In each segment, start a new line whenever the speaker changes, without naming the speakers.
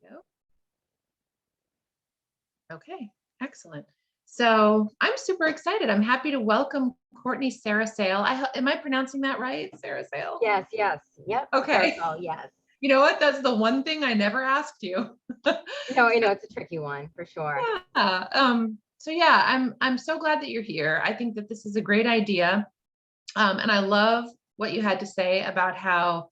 go. Okay, excellent. So I'm super excited. I'm happy to welcome Courtney Sarasale. Am I pronouncing that right? Sarasale?
Yes, yes. Yep.
Okay.
Sarasale, yes.
You know what? That's the one thing I never asked you.
No, I know it's a tricky one for sure.
Yeah. So yeah, I'm so glad that you're here. I think that this is a great idea. And I love what you had to say about how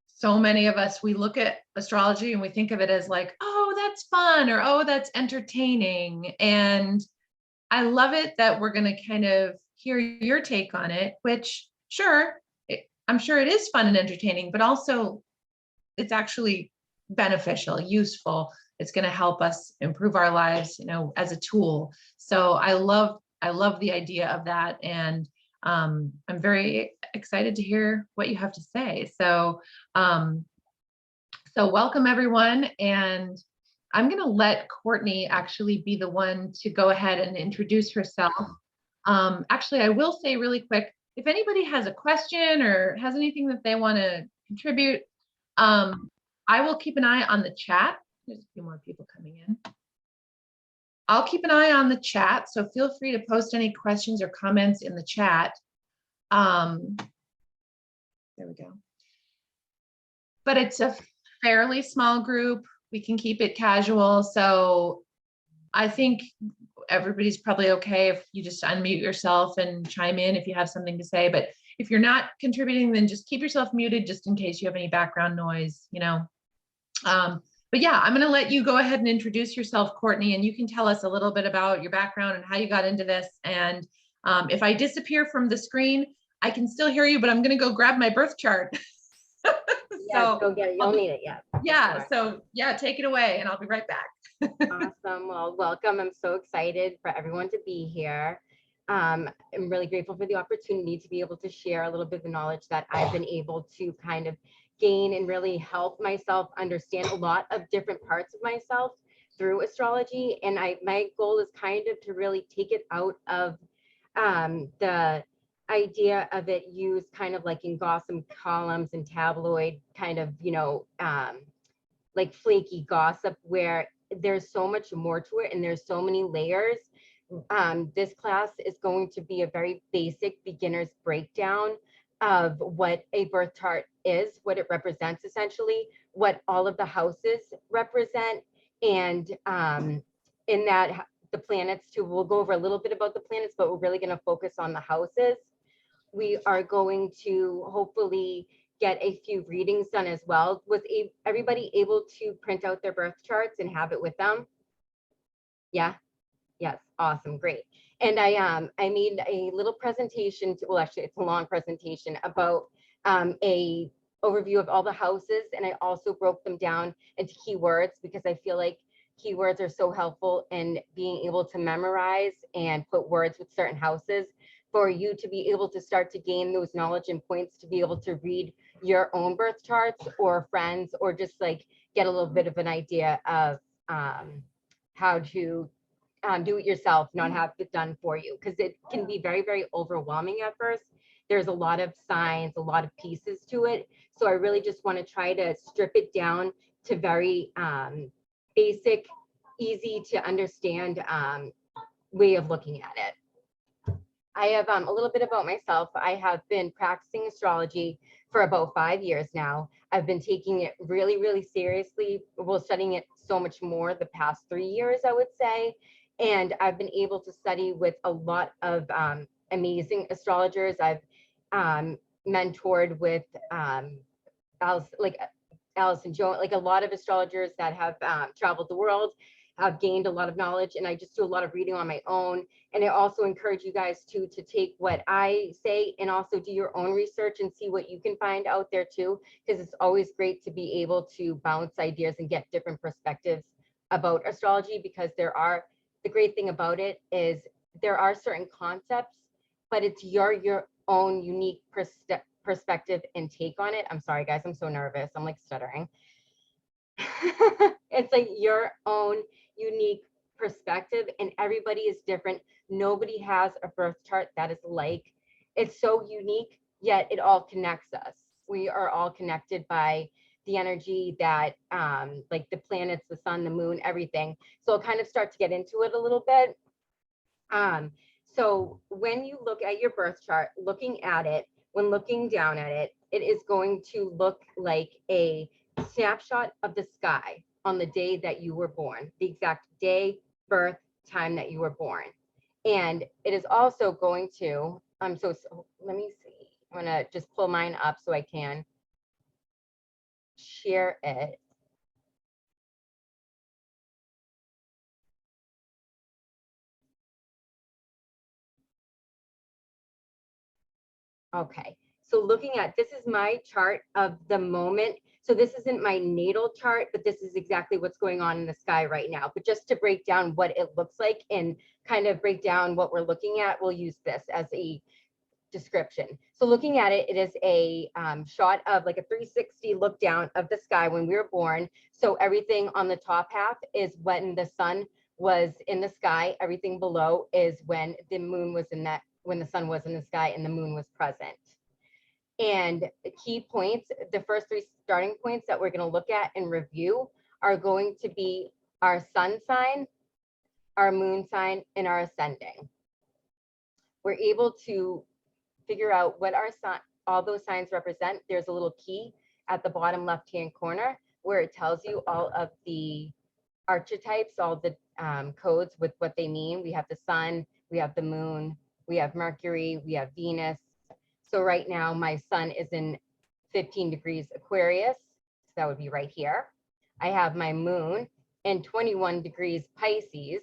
so many of us, we look at astrology and we think of it as like, oh, that's fun, or oh, that's entertaining. And I love it that we're going to kind of hear your take on it, which sure, I'm sure it is fun and entertaining, but also it's actually beneficial, useful. It's going to help us improve our lives, as a tool. So I love the idea of that. And I'm very excited to hear what you have to say. So welcome everyone. And I'm going to let Courtney actually be the one to go ahead and introduce herself. Actually, I will say really quick, if anybody has a question or has anything that they want to contribute, I will keep an eye on the chat. There's a few more people coming in. I'll keep an eye on the chat, so feel free to post any questions or comments in the chat. There we go. But it's a fairly small group. We can keep it casual. So I think everybody's probably okay if you just unmute yourself and chime in if you have something to say. But if you're not contributing, then just keep yourself muted just in case you have any background noise, But yeah, I'm going to let you go ahead and introduce yourself, Courtney, and you can tell us a little bit about your background and how you got into this. And if I disappear from the screen, I can still hear you, but I'm going to go grab my birth chart.
Yeah, go get it. You'll need it. Yeah.
Yeah.
Sure.
So yeah, take it away and I'll be right back.
Awesome. Well, welcome. I'm so excited for everyone to be here. I'm really grateful for the opportunity to be able to share a little bit of the knowledge that I've been able to kind of gain and really help myself understand a lot of different parts of myself through astrology. And my goal is kind of to really take it out of the idea of it used kind of like in gossip columns and tabloid kind of, like flaky gossip where there's so much more to it and there's so many layers. This class is going to be a very basic beginner's breakdown of what a birth chart is, what it represents essentially, what all of the houses represent, and in that the planets too. We'll go over a little bit about the planets, but we're really going to focus on the houses. We are going to hopefully get a few readings done as well. Was everybody able to print out their birth charts and have it with them? Yeah. Yes. Awesome. Great. And I made a little presentation well, actually it's a long presentation about a overview of all the houses. And I also broke them down into keywords because I feel like keywords are so helpful in being able to memorize and put words with certain houses for you to be able to start to gain those knowledge and points to be able to read your own birth charts or friends, or just like get a little bit of an idea of how to do it yourself, not have it done for you, because it can be very, very overwhelming at first. There's a lot of signs, a lot of pieces to it. So I really just want to try to strip it down to very basic, easy to understand way of looking at it. I have a little bit about myself. I have been practicing astrology for about 5 years now. I've been taking it really, really seriously. Well, studying it so much more the past 3 years, I would say. And I've been able to study with a lot of amazing astrologers. I've mentored with Alice and Joan, like a lot of astrologers that have traveled the world, have gained a lot of knowledge, and I just do a lot of reading on my own. And I also encourage you guys to take what I say and also do your own research and see what you can find out there too, because it's always great to be able to bounce ideas and get different perspectives about astrology, because the great thing about it is there are certain concepts, but it's your own unique perspective and take on it. I'm sorry guys, I'm so nervous, I'm like stuttering. It's like your own unique perspective, and everybody is different. Nobody has a birth chart that is like. It's so unique, yet it all connects us. We are all connected by the energy that like the planets, the sun, the moon, everything. So I'll kind of start to get into it a little bit. So when you look at your birth chart, looking at it, when looking down at it, it is going to look like a snapshot of the sky on the day that you were born, the exact day, birth, time that you were born. And it is also going to, so let me see, I'm gonna just pull mine up so I can share it. Okay, so looking at, this is my chart of the moment. So this isn't my natal chart, but this is exactly what's going on in the sky right now. But just to break down what it looks like and kind of break down what we're looking at, we'll use this as a description. So looking at it, it is a shot of like a 360 look down of the sky when we were born. So everything on the top half is when the sun was in the sky. Everything below is when the moon was in that, when the sun was in the sky and the moon was present. And the key points, the first three starting points that we're going to look at and review are going to be our sun sign, our moon sign, and our ascending. We're able to figure out what our all those signs represent. There's a little key at the bottom left-hand corner where it tells you all of the archetypes, all the codes with what they mean. We have the sun, we have the moon, we have Mercury, we have Venus. So right now my sun is in 15 degrees Aquarius. So that would be right here. I have my moon in 21 degrees Pisces.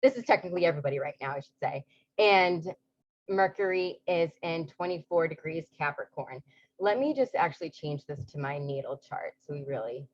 This is technically everybody right now, I should say. And Mercury is in 24 degrees Capricorn. Let me just actually change this to my natal chart so we really.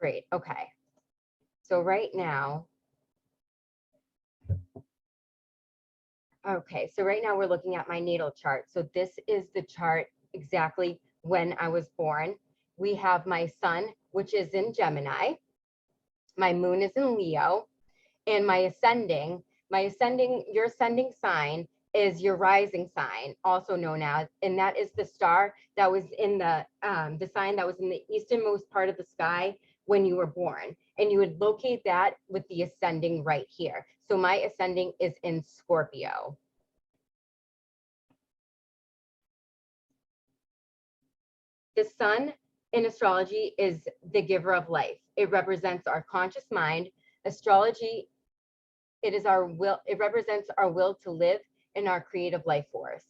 Great, okay. So right now, we're looking at my natal chart. So this is the chart exactly when I was born. We have my sun, which is in Gemini. My moon is in Leo, and your ascending sign is your rising sign, also known as, and that is the star that was in the sign that was in the easternmost part of the sky when you were born. And you would locate that with the ascending right here. So my ascending is in Scorpio. The sun in astrology is the giver of life. It represents our conscious mind. Astrology, it is our will, it represents our will to live in our creative life force.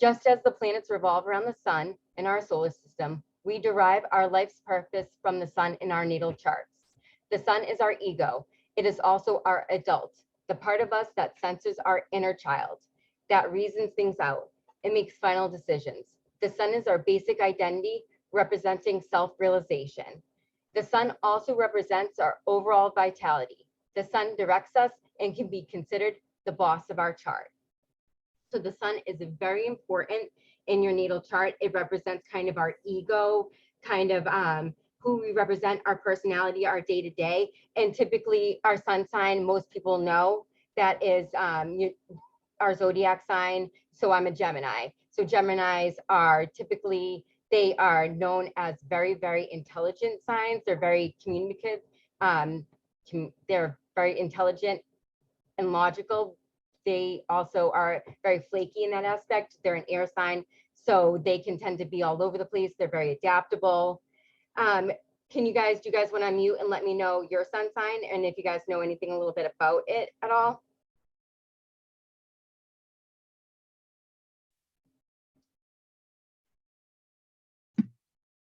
Just as the planets revolve around the sun in our solar system, we derive our life's purpose from the sun in our natal charts. The sun is our ego. It is also our adult, the part of us that senses our inner child, that reasons things out. It makes final decisions. The sun is our basic identity, representing self-realization. The sun also represents our overall vitality. The sun directs us and can be considered the boss of our chart. So the sun is very important in your natal chart. It represents kind of our ego, kind of who we represent, our personality, our day-to-day. And typically our sun sign, most people know that is our zodiac sign. So I'm a Gemini. So Geminis are typically, they are known as very, very intelligent signs. They're very communicative. They're very intelligent and logical. They also are very flaky in that aspect. They're an air sign, so they can tend to be all over the place. They're very adaptable. Do you guys want to unmute and let me know your sun sign and if you guys know anything a little bit about it at all?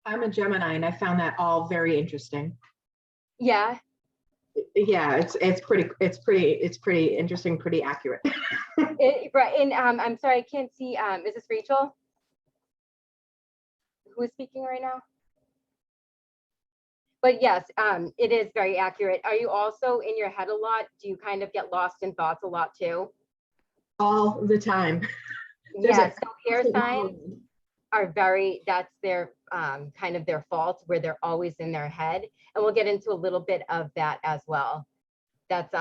I'm a Gemini and I found that all very interesting.
Yeah.
Yeah, it's pretty interesting, pretty accurate.
Right, and I'm sorry, I can't see. Is this Rachel? Who is speaking right now? But yes, it is very accurate. Are you also in your head a lot? Do you kind of get lost in thoughts a lot too?
All the time.
Yeah, so air signs are that's their kind of their fault, where they're always in their head. And we'll get into a little bit of that as well. That's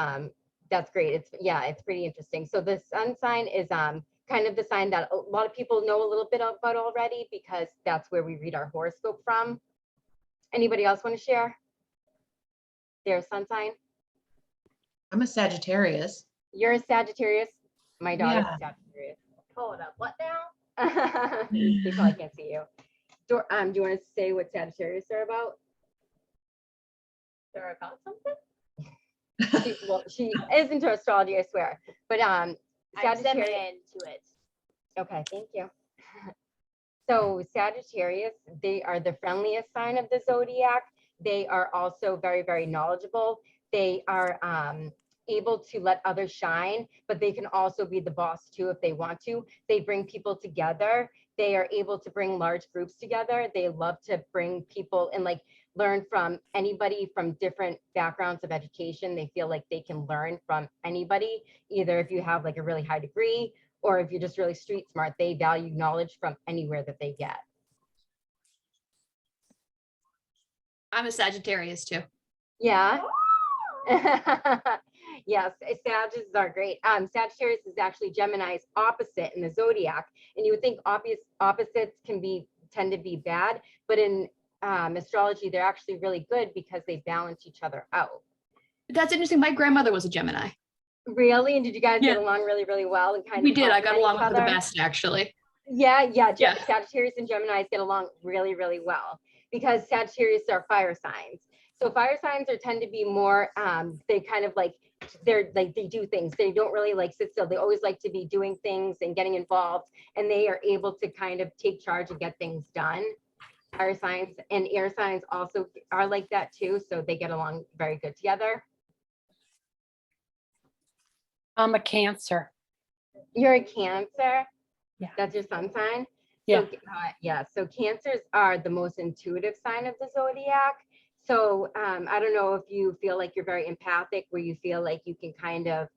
great. It's pretty interesting. So the sun sign is kind of the sign that a lot of people know a little bit about already, because that's where we read our horoscope from. Anybody else want to share their sun sign?
I'm a Sagittarius.
You're a Sagittarius. My daughter's
Yeah.
a Sagittarius. Hold up, what now? They probably can't see you. Do you want to say what Sagittarius are about? They're about something? She is into astrology, I swear. But Sagittarius into it. Okay, thank you. So Sagittarius, they are the friendliest sign of the zodiac. They are also very, very knowledgeable. They are able to let others shine, but they can also be the boss too if they want to. They bring people together. They are able to bring large groups together. They love to bring people and like learn from anybody from different backgrounds of education. They feel like they can learn from anybody, either if you have like a really high degree or if you're just really street smart. They value knowledge from anywhere that they get.
I'm a Sagittarius too.
Yeah. Yes, Sagittarius are great. Sagittarius is actually Gemini's opposite in the zodiac, and you would think opposites tend to be bad, but in astrology, they're actually really good because they balance each other out.
That's interesting. My grandmother was a Gemini.
Really? And did you guys get along really, really well? And
We did. I got along with her the best, actually.
Yeah. Sagittarius and Geminis get along really, really well because Sagittarius are fire signs. So fire signs tend to be more, they kind of like, they do things. They don't really like sit still. They always like to be doing things and getting involved, and they are able to kind of take charge and get things done. Fire signs and air signs also are like that too. So they get along very good together.
I'm a Cancer.
You're a Cancer?
Yeah.
That's your sun sign?
Yeah.
So, so Cancers are the most intuitive sign of the zodiac. So I don't know if you feel like you're very empathic, where you feel like you can kind of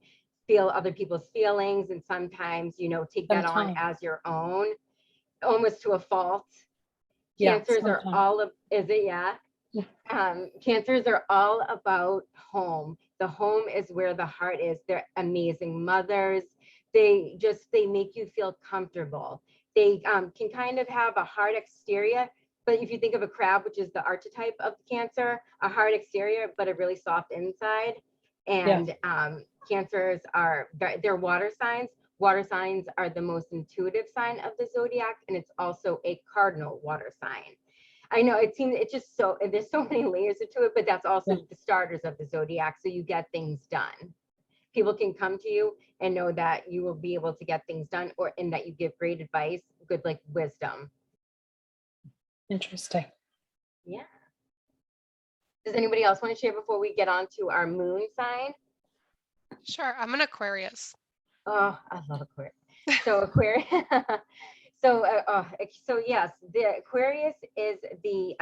feel other people's feelings and sometimes, take that on as your own, almost to a fault. Cancers are all of, is it? Yeah. Cancers are all about home. The home is where the heart is. They're amazing mothers. They make you feel comfortable. They can kind of have a hard exterior, but if you think of a crab, which is the archetype of Cancer, a hard exterior, but a really soft inside. And Cancers they're water signs. Water signs are the most intuitive sign of the zodiac, and it's also a cardinal water sign. I know it's just there's so many layers to it, but that's also the starters of the zodiac. So you get things done. People can come to you and know that you will be able to get things done, and that you give great advice, good like wisdom.
Interesting.
Yeah. Does anybody else want to share before we get on to our moon sign?
Sure, I'm an Aquarius.
Oh, I love Aquarius. So Aquarius. So yes, the Aquarius is the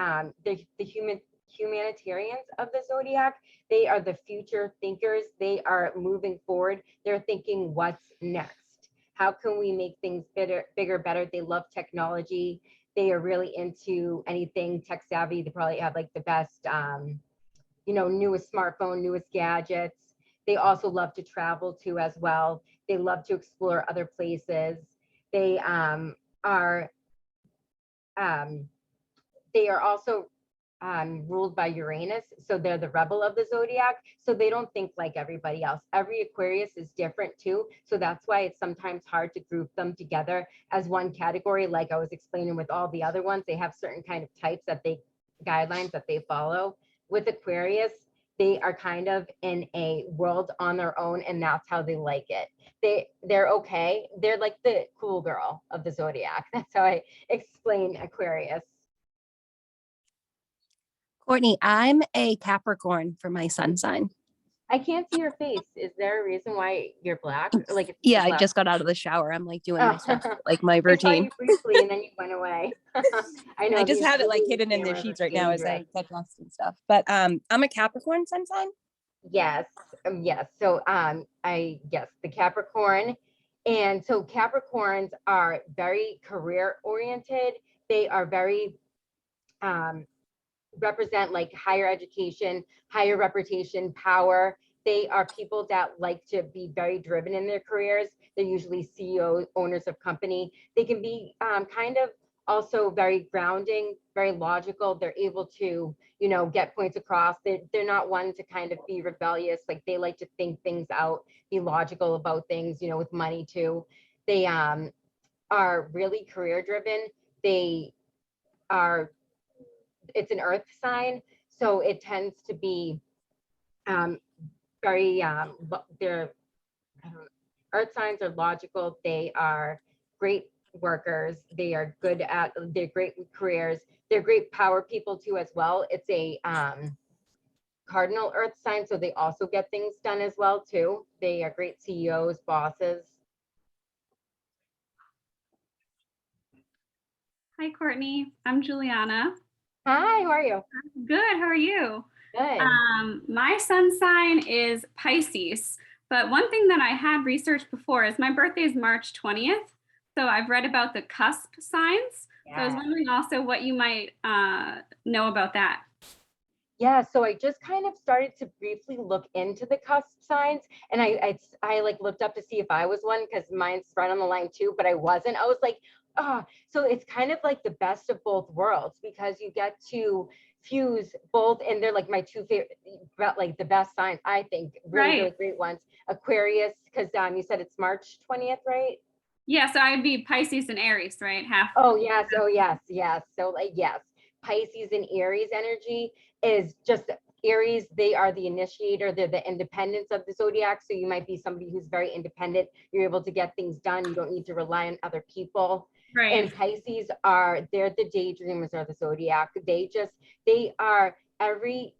humanitarians of the zodiac. They are the future thinkers. They are moving forward. They're thinking, what's next? How can we make things bigger, better? They love technology. They are really into anything tech savvy. They probably have like the best, newest smartphone, newest gadgets. They also love to travel too as well. They love to explore other places. They are also ruled by Uranus, so they're the rebel of the zodiac. So they don't think like everybody else. Every Aquarius is different too. So that's why it's sometimes hard to group them together as one category. Like I was explaining with all the other ones, they have certain kind of types guidelines that they follow. With Aquarius, they are kind of in a world on their own, and that's how they like it. They're okay. They're like the cool girl of the zodiac. That's how I explain Aquarius.
Courtney, I'm a Capricorn for my sun sign.
I can't see your face. Is there a reason why you're black? Like, it's
Yeah, I
black.
just got out of the shower. I'm like doing my stuff,
Oh.
like my
I saw
routine.
you briefly and then you went away. I know
I just
these
have it like
Zoom
hidden in the
cameras
sheets
are
right now as I
dangerous.
get dressed and stuff. But I'm a Capricorn sun sign.
Yes, yes. So yes, the Capricorn. And so Capricorns are very career oriented. They are very represent like higher education, higher reputation, power. They are people that like to be very driven in their careers. They're usually CEOs, owners of company. They can be kind of also very grounding, very logical. They're able to, you know, get points across. They're not one to kind of be rebellious. Like they like to think things out, be logical about things, you know, with money too. They are really career driven. They are, it's an earth sign, so it tends to be very they're earth signs are logical. They are great workers. They are good at, they're great with careers. They're great power people too as well. It's a cardinal earth sign, so they also get things done as well too. They are great CEOs, bosses.
Hi, Courtney. I'm Juliana.
Hi, how are you?
Good. How are you?
Good.
My sun sign is Pisces, but one thing that I had researched before is my birthday is March 20th. So I've read about the Cusp Signs. So I was wondering also what you might know about that.
Yeah, so I just kind of started to briefly look into the cusp signs, and I like looked up to see if I was one because mine's right on the line too, but I wasn't. I was like, so it's kind of like the best of both worlds because you get to fuse both, and they're like my two favorite, like the best signs, I think, really, really great ones. Aquarius, because you said it's March 20th, right?
Yeah, so I'd be Pisces and Aries, right? Half.
Oh yes, yes. So like yes, Pisces and Aries energy is just Aries. They are the initiator. They're the independence of the zodiac. So you might be somebody who's very independent. You're able to get things done. You don't need to rely on other people.
Right.
And Pisces they're the daydreamers of the zodiac. They are every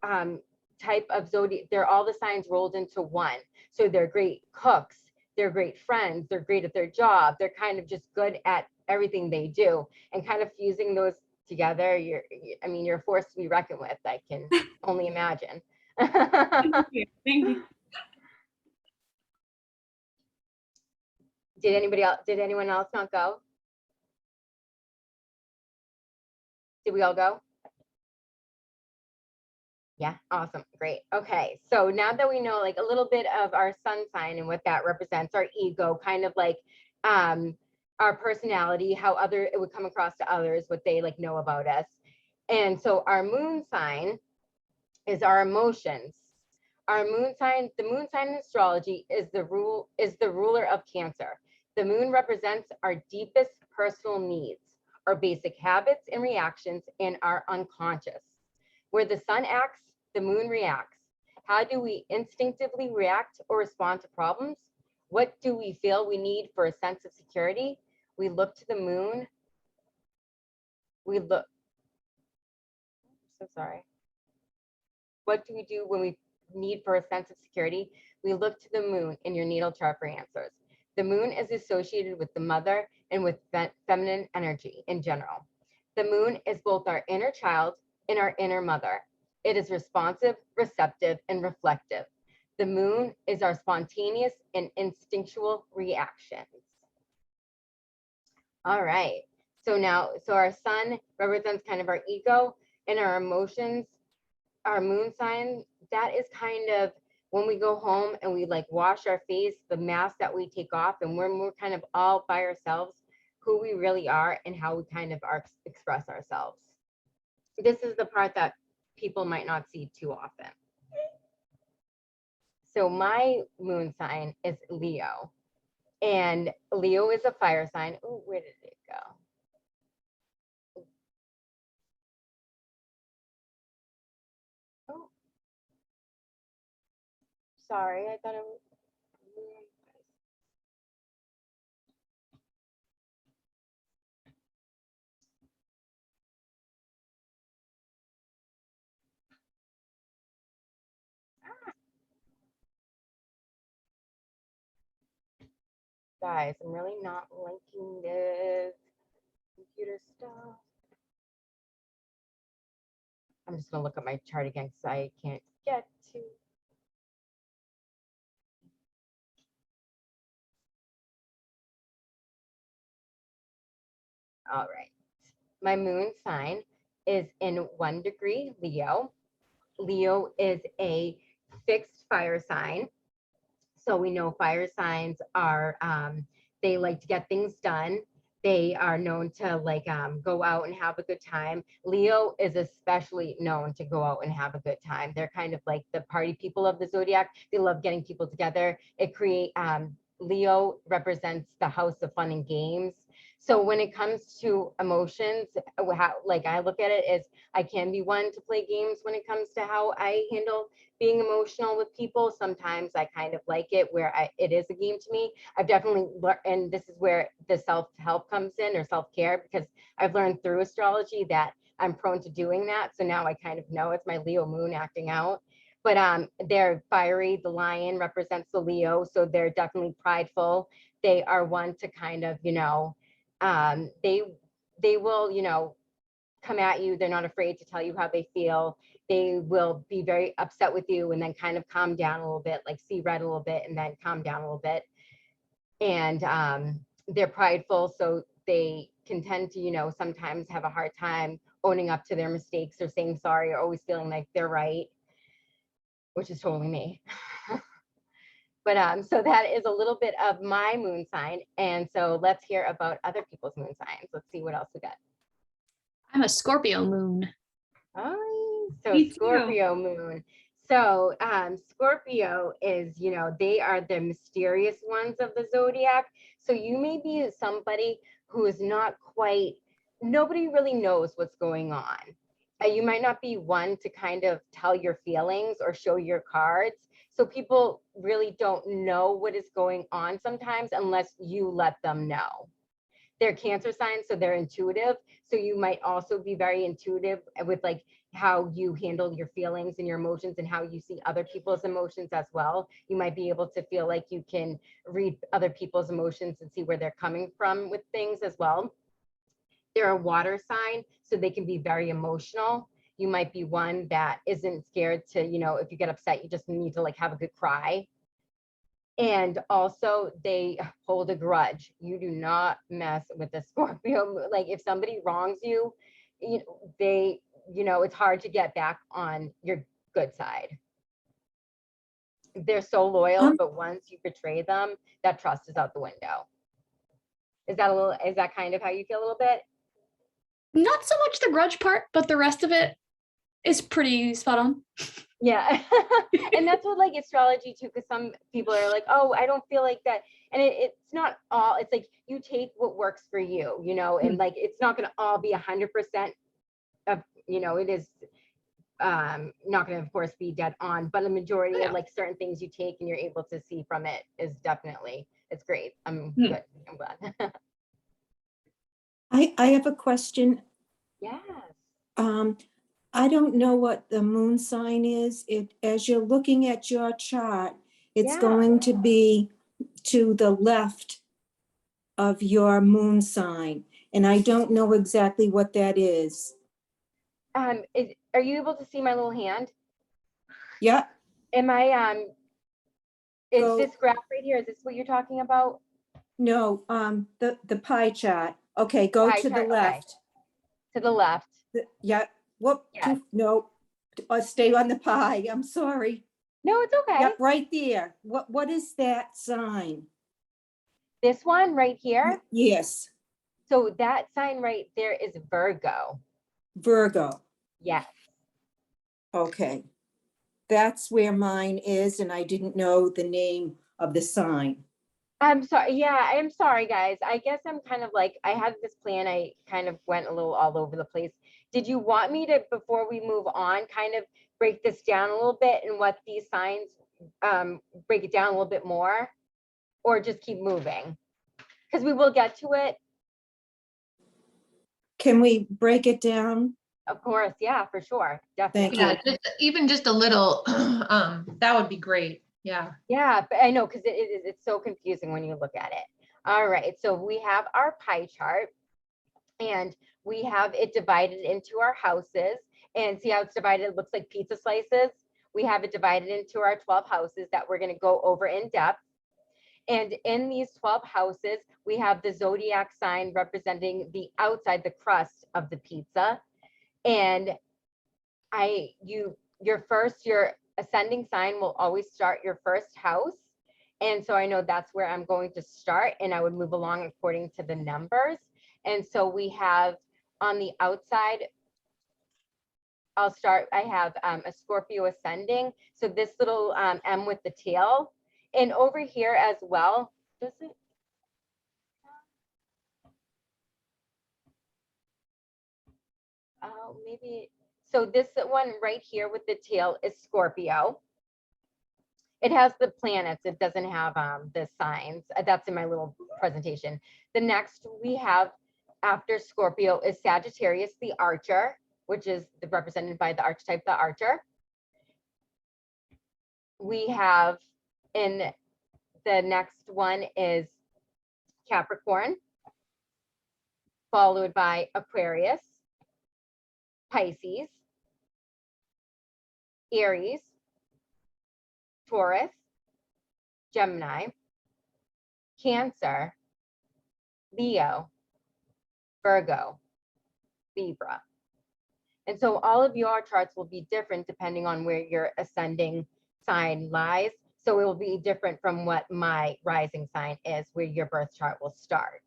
type of zodiac. They're all the signs rolled into one. So they're great cooks. They're great friends. They're great at their job. They're kind of just good at everything they do, and kind of fusing those together. You're a force to be reckoned with. I can only imagine.
Thank you. Thank you.
Did anyone else not go? Did we all go? Yeah, awesome, great. Okay, so now that we know like a little bit of our sun sign and what that represents, our ego, kind of like our personality, how it would come across to others, what they like know about us. And so our moon sign is our emotions. Our moon sign, the moon sign in astrology is the ruler of Cancer. The moon represents our deepest personal needs, our basic habits and reactions, and our unconscious. Where the sun acts, the moon reacts. How do we instinctively react or respond to problems? What do we feel we need for a sense of security? We look to the moon. So sorry. What do we do when we need for a sense of security? We look to the moon in your natal chart for answers. The moon is associated with the mother and with feminine energy in general. The moon is both our inner child and our inner mother. It is responsive, receptive, and reflective. The moon is our spontaneous and instinctual reactions. All right. So our sun represents kind of our ego and our emotions. Our moon sign, that is kind of when we go home and we like wash our face, the mask that we take off, and when we're kind of all by ourselves, who we really are and how we kind of express ourselves. This is the part that people might not see too often. So my moon sign is Leo, and Leo is a fire sign. Oh, where did it go? Oh, sorry, I thought it was. Guys, I'm really not liking this computer stuff. I'm just gonna look at my chart again because I can't get to. All right. My moon sign is in 1 degree Leo. Leo is a fixed fire sign. So we know fire signs are, they like to get things done. They are known to like go out and have a good time. Leo is especially known to go out and have a good time. They're kind of like the party people of the zodiac. They love getting people together. Leo represents the house of fun and games. So when it comes to emotions, like I look at it as I can be one to play games when it comes to how I handle being emotional with people. Sometimes I kind of like it where it is a game to me. I've definitely learned, and this is where the self-help comes in, or self-care, because I've learned through astrology that I'm prone to doing that. So now I kind of know it's my Leo moon acting out. But they're fiery. The lion represents the Leo, so they're definitely prideful. They are one to kind of, they will, come at you. They're not afraid to tell you how they feel. They will be very upset with you and then kind of calm down a little bit, like see red a little bit and then calm down a little bit. And they're prideful, so they can tend to, sometimes have a hard time owning up to their mistakes or saying sorry, or always feeling like they're right, which is totally me. But so that is a little bit of my moon sign. And so let's hear about other people's moon signs. Let's see what else we got.
I'm a Scorpio moon.
Oh, so
Me too.
Scorpio moon. So Scorpio is, they are the mysterious ones of the zodiac. So you may be somebody who is not quite, nobody really knows what's going on. You might not be one to kind of tell your feelings or show your cards. So people really don't know what is going on sometimes unless you let them know. They're Cancer signs, so they're intuitive. So you might also be very intuitive with like how you handle your feelings and your emotions and how you see other people's emotions as well. You might be able to feel like you can read other people's emotions and see where they're coming from with things as well. They're a water sign, so they can be very emotional. You might be one that isn't scared to, if you get upset, you just need to like have a good cry. And also they hold a grudge. You do not mess with the Scorpio. Like if somebody wrongs you, it's hard to get back on your good side. They're so loyal, but once you betray them, that trust is out the window. Is that kind of how you feel a little bit?
Not so much the grudge part, but the rest of it is pretty spot on.
Yeah. And that's what like astrology too, because some people are like, oh, I don't feel like that. And it's not all, it's like you take what works for you, and like it's not going to all be 100% of, it is not going to, of course, be dead on, but a majority of like certain things you take and you're able to see from it is definitely, it's great. I'm good. I'm glad.
I have a question.
Yes.
I don't know what the moon sign is. As you're looking at your chart, it's going to be to the left of your moon sign. And I don't know exactly what that is.
Are you able to see my little hand?
Yeah.
Am I, is this graph right here? Is this what you're talking about?
No, the pie chart. Okay, go to the left.
To the left.
Yeah. Whoop.
Yes.
No, stay on the pie. I'm sorry.
No, it's okay.
Yep, right there. What is that sign?
This one right here?
Yes.
So that sign right there is Virgo.
Virgo.
Yes.
Okay. That's where mine is, and I didn't know the name of the sign.
I'm sorry. Yeah, I'm sorry, guys. I guess I'm kind of like, I had this plan. I kind of went a little all over the place. Did you want me to, before we move on, kind of break this down a little bit and what these signs, break it down a little bit more, or just keep moving? Because we will get to it.
Can we break it down?
Of course. Yeah, for sure. Definitely.
Thank you.
Yeah, even just a little, that would be great. Yeah.
Yeah, but I know, because it's so confusing when you look at it. All right, so we have our pie chart, and we have it divided into our houses. And see how it's divided? It looks like pizza slices. We have it divided into our 12 houses that we're going to go over in depth. And in these 12 houses, we have the zodiac sign representing the outside, the crust of the pizza. And your ascending sign will always start your first house. And so I know that's where I'm going to start, and I would move along according to the numbers. And so we have on the outside, I have a Scorpio ascending. So this little M with the tail. And over here as well, does it? Oh, maybe. So this one right here with the tail is Scorpio. It has the planets. It doesn't have the signs. That's in my little presentation. The next we have after Scorpio is Sagittarius, the Archer, which is represented by the archetype, the Archer. We have in the next one is Capricorn, followed by Aquarius, Pisces, Aries, Taurus, Gemini, Cancer, Leo, Virgo, Libra. And so all of your charts will be different depending on where your ascending sign lies. So it will be different from what my rising sign is, where your birth chart will start.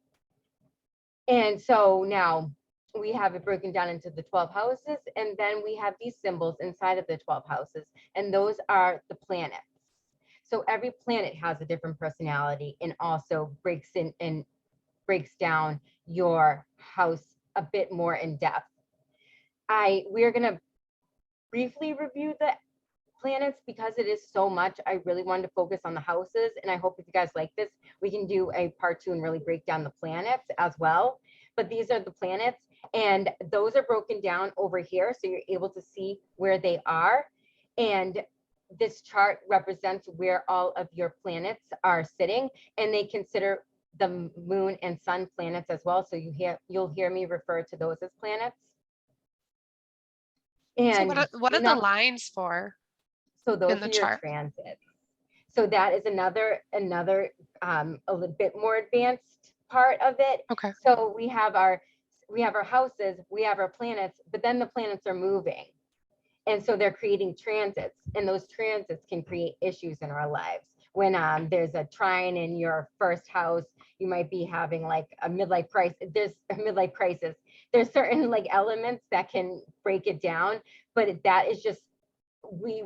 And so now we have it broken down into the 12 houses, and then we have these symbols inside of the 12 houses, and those are the planets. So every planet has a different personality and also breaks down your house a bit more in depth. We're going to briefly review the planets because it is so much. I really wanted to focus on the houses, and I hope if you guys like this, we can do a part 2 and really break down the planets as well. But these are the planets, and those are broken down over here, so you're able to see where they are. And this chart represents where all of your planets are sitting, and they consider the moon and sun planets as well. So you'll hear me refer to those as planets. And
so what are the lines for?
So those
in the
are your
chart?
transits. So that is another a little bit more advanced part of it.
Okay.
So we have our houses, we have our planets, but then the planets are moving. And so they're creating transits, and those transits can create issues in our lives. When there's a trine in your first house, you might be having like a midlife crisis. There's a midlife crisis. There's certain like elements that can break it down, but that is just, we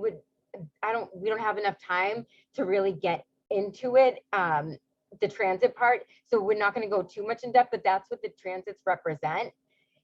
don't have enough time to really get into it, the transit part. So we're not going to go too much in depth, but that's what the transits represent.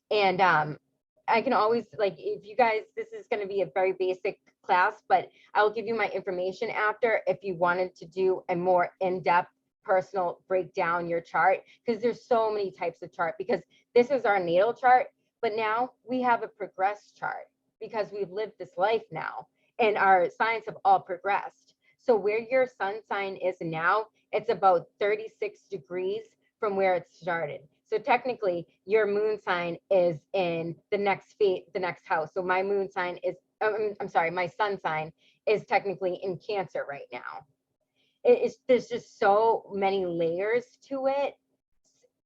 And I can always, like, if you guys, this is going to be a very basic class, but I'll give you my information after if you wanted to do a more in-depth personal breakdown your chart, because there's so many types of chart, because this is our natal chart, but now we have a progressed chart because we've lived this life now and our signs have all progressed. So where your sun sign is now, it's about 36 degrees from where it started. So technically your moon sign is in the next house. So my moon sign is, my sun sign is technically in Cancer right now. There's just so many layers to it.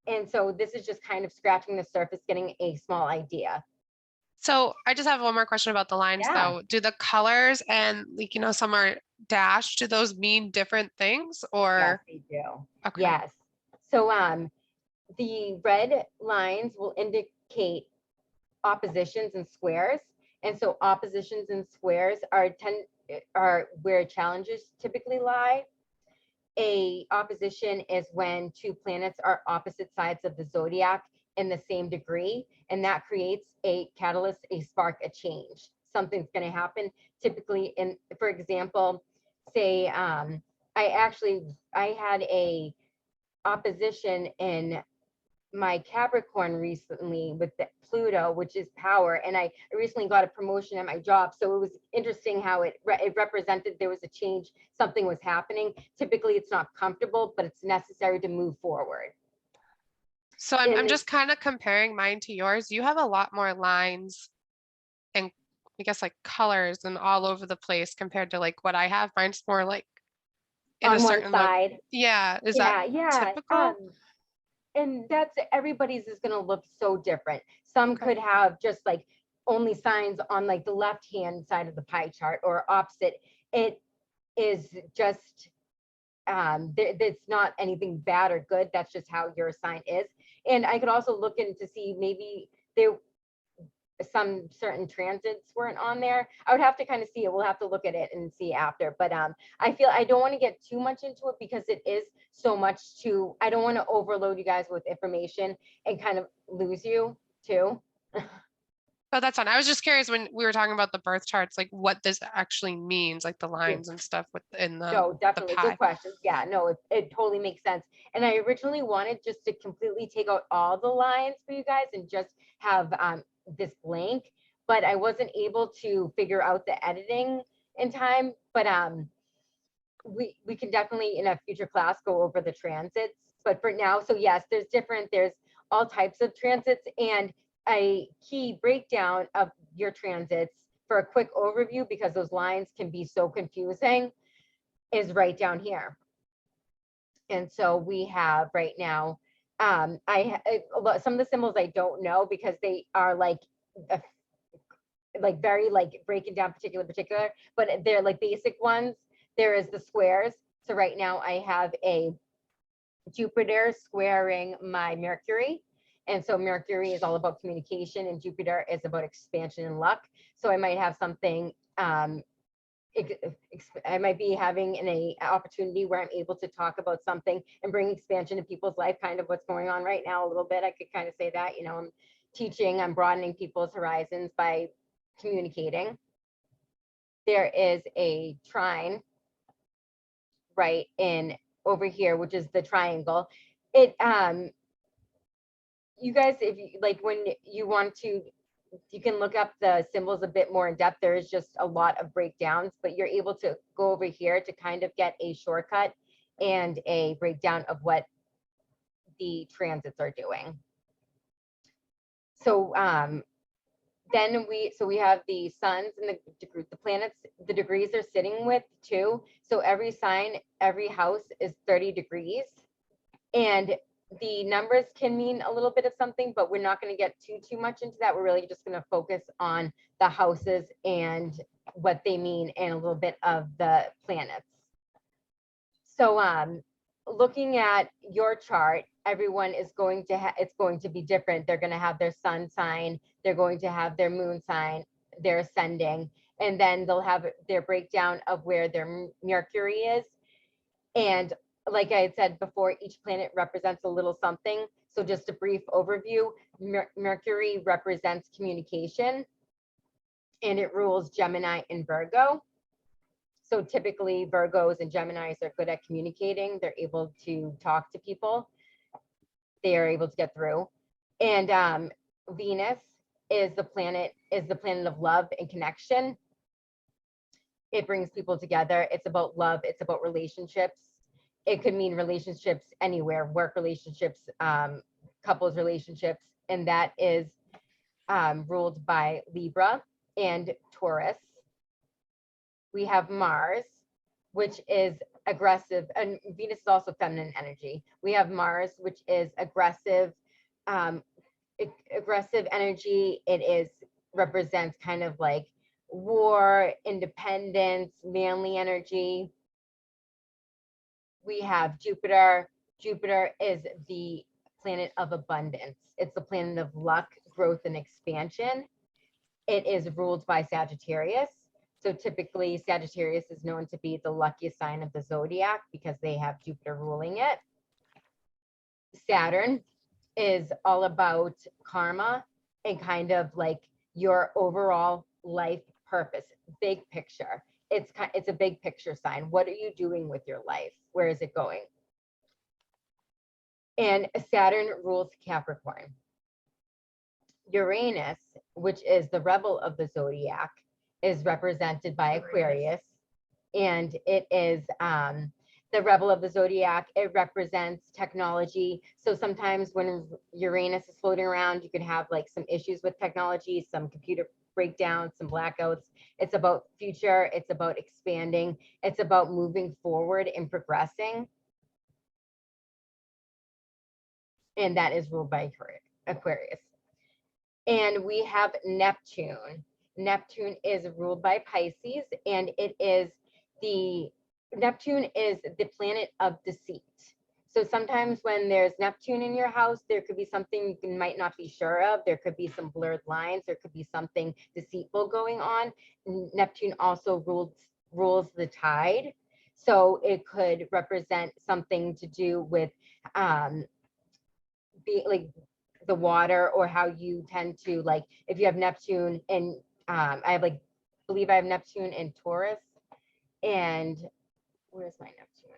And so this is just kind of scratching the surface, getting a small idea.
So I just have one more question about the lines though. Do the colors and like, some are dashed, do those mean different things or?
Yes, they do.
Okay.
Yes. So the red lines will indicate oppositions and squares. And so oppositions and squares are where challenges typically lie. A opposition is when two planets are opposite sides of the zodiac in the same degree, and that creates a catalyst, a spark, a change. Something's going to happen. Typically, for example, say I had a opposition in my Capricorn recently with the Pluto, which is power, and I recently got a promotion at my job. So it was interesting how it represented there was a change, something was happening. Typically, it's not comfortable, but it's necessary to move forward.
So I'm just kind of comparing mine to yours. You have a lot more lines and I guess like colors and all over the place compared to like what I have. Mine's more like in
on
a
one
certain
side.
yeah. Is
Yeah,
that
yeah.
typical?
And that's everybody's is going to look so different. Some could have just like only signs on like the left hand side of the pie chart or opposite. It is just it's not anything bad or good. That's just how your sign is. And I could also look in to see maybe there some certain transits weren't on there. I would have to kind of see it. We'll have to look at it and see after. But I feel I don't want to get too much into it because it is so much to, I don't want to overload you guys with information and kind of lose you too.
Oh, that's fine. I was just curious when we were talking about the birth charts, like what this actually means, like the lines and stuff within
No, definitely
the
good
pie.
questions. Yeah, no, it totally makes sense. And I originally wanted just to completely take out all the lines for you guys and just have this blank, but I wasn't able to figure out the editing in time. But we can definitely in a future class go over the transits. But for now, so yes, there's all types of transits, and a key breakdown of your transits for a quick overview, because those lines can be so confusing, is right down here. And so we have right now, some of the symbols I don't know because they are like very like breaking down particular, but they're like basic ones. There is the squares. So right now I have a Jupiter squaring my Mercury. And so Mercury is all about communication and Jupiter is about expansion and luck. So I might have something, I might be having an opportunity where I'm able to talk about something and bring expansion to people's life, kind of what's going on right now a little bit. I could kind of say that, you know, I'm teaching, I'm broadening people's horizons by communicating. There is a trine right in over here, which is the triangle. It you guys, if you like, when you want to, you can look up the symbols a bit more in depth. There is just a lot of breakdowns, but you're able to go over here to kind of get a shortcut and a breakdown of what the transits are doing. So then we have the suns and the planets, the degrees they're sitting with too. So every sign, every house is 30 degrees. And the numbers can mean a little bit of something, but we're not going to get too much into that. We're really just going to focus on the houses and what they mean and a little bit of the planets. So looking at your chart, everyone is going to it's going to be different. They're going to have their sun sign, they're going to have their moon sign, their ascending, and then they'll have their breakdown of where their Mercury is. And like I had said before, each planet represents a little something. So just a brief overview, Mercury represents communication and it rules Gemini and Virgo. So typically Virgos and Geminis are good at communicating. They're able to talk to people. They are able to get through. And Venus is the planet of love and connection. It brings people together. It's about love. It's about relationships. It could mean relationships anywhere, work relationships, couples relationships, and that is ruled by Libra and Taurus. We have Mars, which is aggressive, and Venus is also feminine energy. We have Mars, which is aggressive, aggressive energy. It represents kind of like war, independence, manly energy. We have Jupiter. Jupiter is the planet of abundance. It's the planet of luck, growth, and expansion. It is ruled by Sagittarius. So typically Sagittarius is known to be the luckiest sign of the zodiac because they have Jupiter ruling it. Saturn is all about karma and kind of like your overall life purpose, big picture. It's a big picture sign. What are you doing with your life? Where is it going? And Saturn rules Capricorn. Uranus, which is the rebel of the zodiac, is represented by Aquarius, and it is the rebel of the zodiac. It represents technology. So sometimes when Uranus is floating around, you can have like some issues with technology, some computer breakdowns, some blackouts. It's about future. It's about expanding. It's about moving forward and progressing. And that is ruled by Aquarius. And we have Neptune. Neptune is ruled by Pisces, and Neptune is the planet of deceit. So sometimes when there's Neptune in your house, there could be something you might not be sure of. There could be some blurred lines. There could be something deceitful going on. Neptune also rules the tide. So it could represent something to do with like the water, or how you tend to, like, if you have Neptune and I believe I have Neptune in Taurus. And where's my Neptune?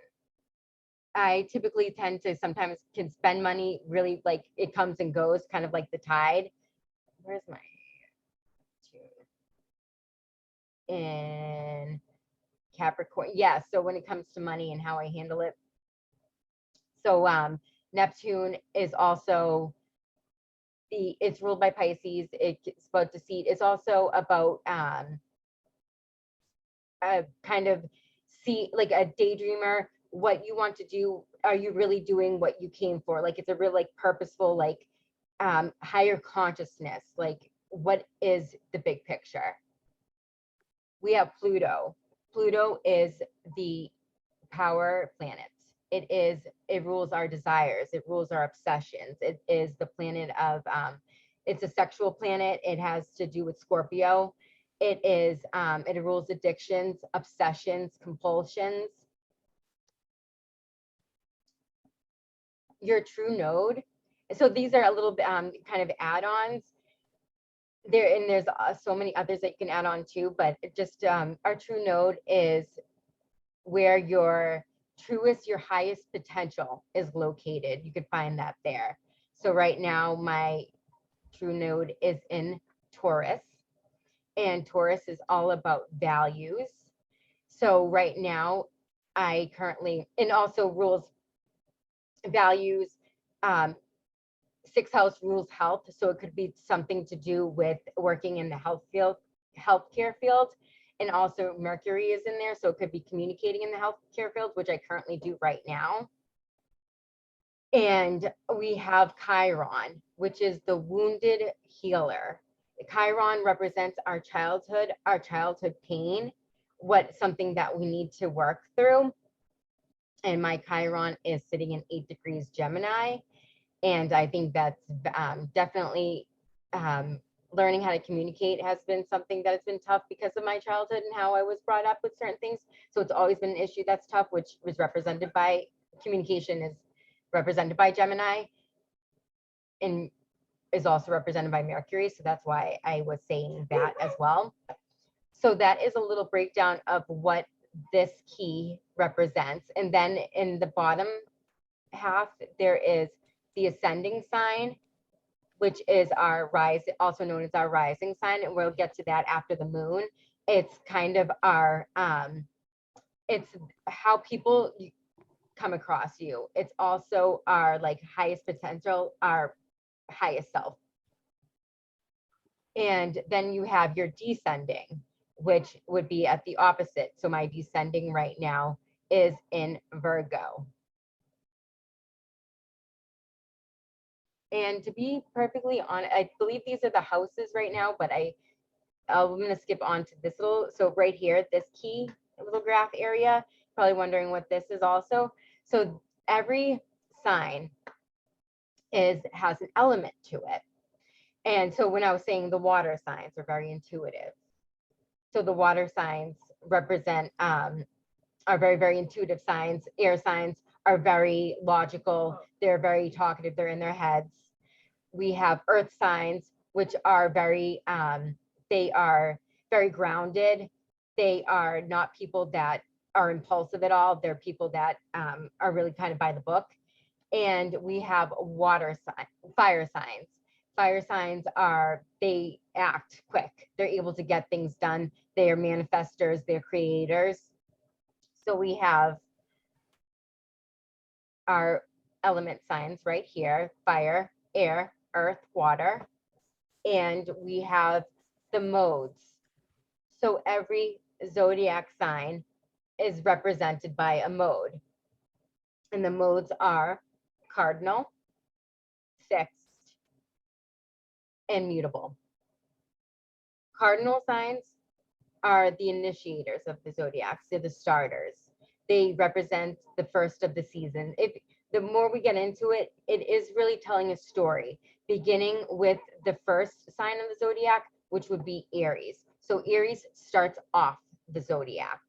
I typically tend to sometimes can spend money really, like it comes and goes, kind of like the tide. Where's my Neptune? In Capricorn. Yeah, so when it comes to money and how I handle it. So Neptune is also it's ruled by Pisces. It's about deceit. It's also about kind of like a daydreamer. What you want to do, are you really doing what you came for? Like it's a real like purposeful, like higher consciousness. Like what is the big picture? We have Pluto. Pluto is the power planet. It rules our desires. It rules our obsessions. It is the planet of, it's a sexual planet. It has to do with Scorpio. It rules addictions, obsessions, compulsions. Your true node. So these are a little bit kind of add-ons. There's so many others that you can add on too, but just our true node is where your truest, your highest potential is located. You could find that there. So right now, my true node is in Taurus, and Taurus is all about values. So right now, I currently, and also rules values, 6th house rules health. So it could be something to do with working in the healthcare field. And also Mercury is in there, so it could be communicating in the healthcare field, which I currently do right now. And we have Chiron, which is the wounded healer. Chiron represents our childhood pain, something that we need to work through. And my Chiron is sitting in 8 degrees Gemini. And I think that's definitely learning how to communicate has been something that has been tough because of my childhood and how I was brought up with certain things. So it's always been an issue that's tough, which was represented by communication is represented by Gemini and is also represented by Mercury. So that's why I was saying that as well. So that is a little breakdown of what this key represents. And then in the bottom half, there is the ascending sign, which is our also known as our rising sign, and we'll get to that after the moon. It's kind of our, it's how people come across you. It's also our like highest potential, our highest self. And then you have your descending, which would be at the opposite. So my descending right now is in Virgo. And to be perfectly honest, I believe these are the houses right now, but I'm going to skip on to this little, so right here, this key little graph area, probably wondering what this is also. So every sign has an element to it. And so when I was saying the water signs are very intuitive. So the water signs represent, are very, very intuitive signs. Air signs are very logical. They're very talkative. They're in their heads. We have earth signs, which are very, they are very grounded. They are not people that are impulsive at all. They're people that are really kind of by the book. And we have fire signs. Fire signs they act quick. They're able to get things done. They are manifestors, they're creators. So we have our element signs right here: fire, air, earth, water. And we have the modes. So every zodiac sign is represented by a mode. And the modes are cardinal, fixed, and mutable. Cardinal signs are the initiators of the zodiacs. They're the starters. They represent the first of the season. The more we get into it, it is really telling a story, beginning with the first sign of the zodiac, which would be Aries. So Aries starts off the zodiac.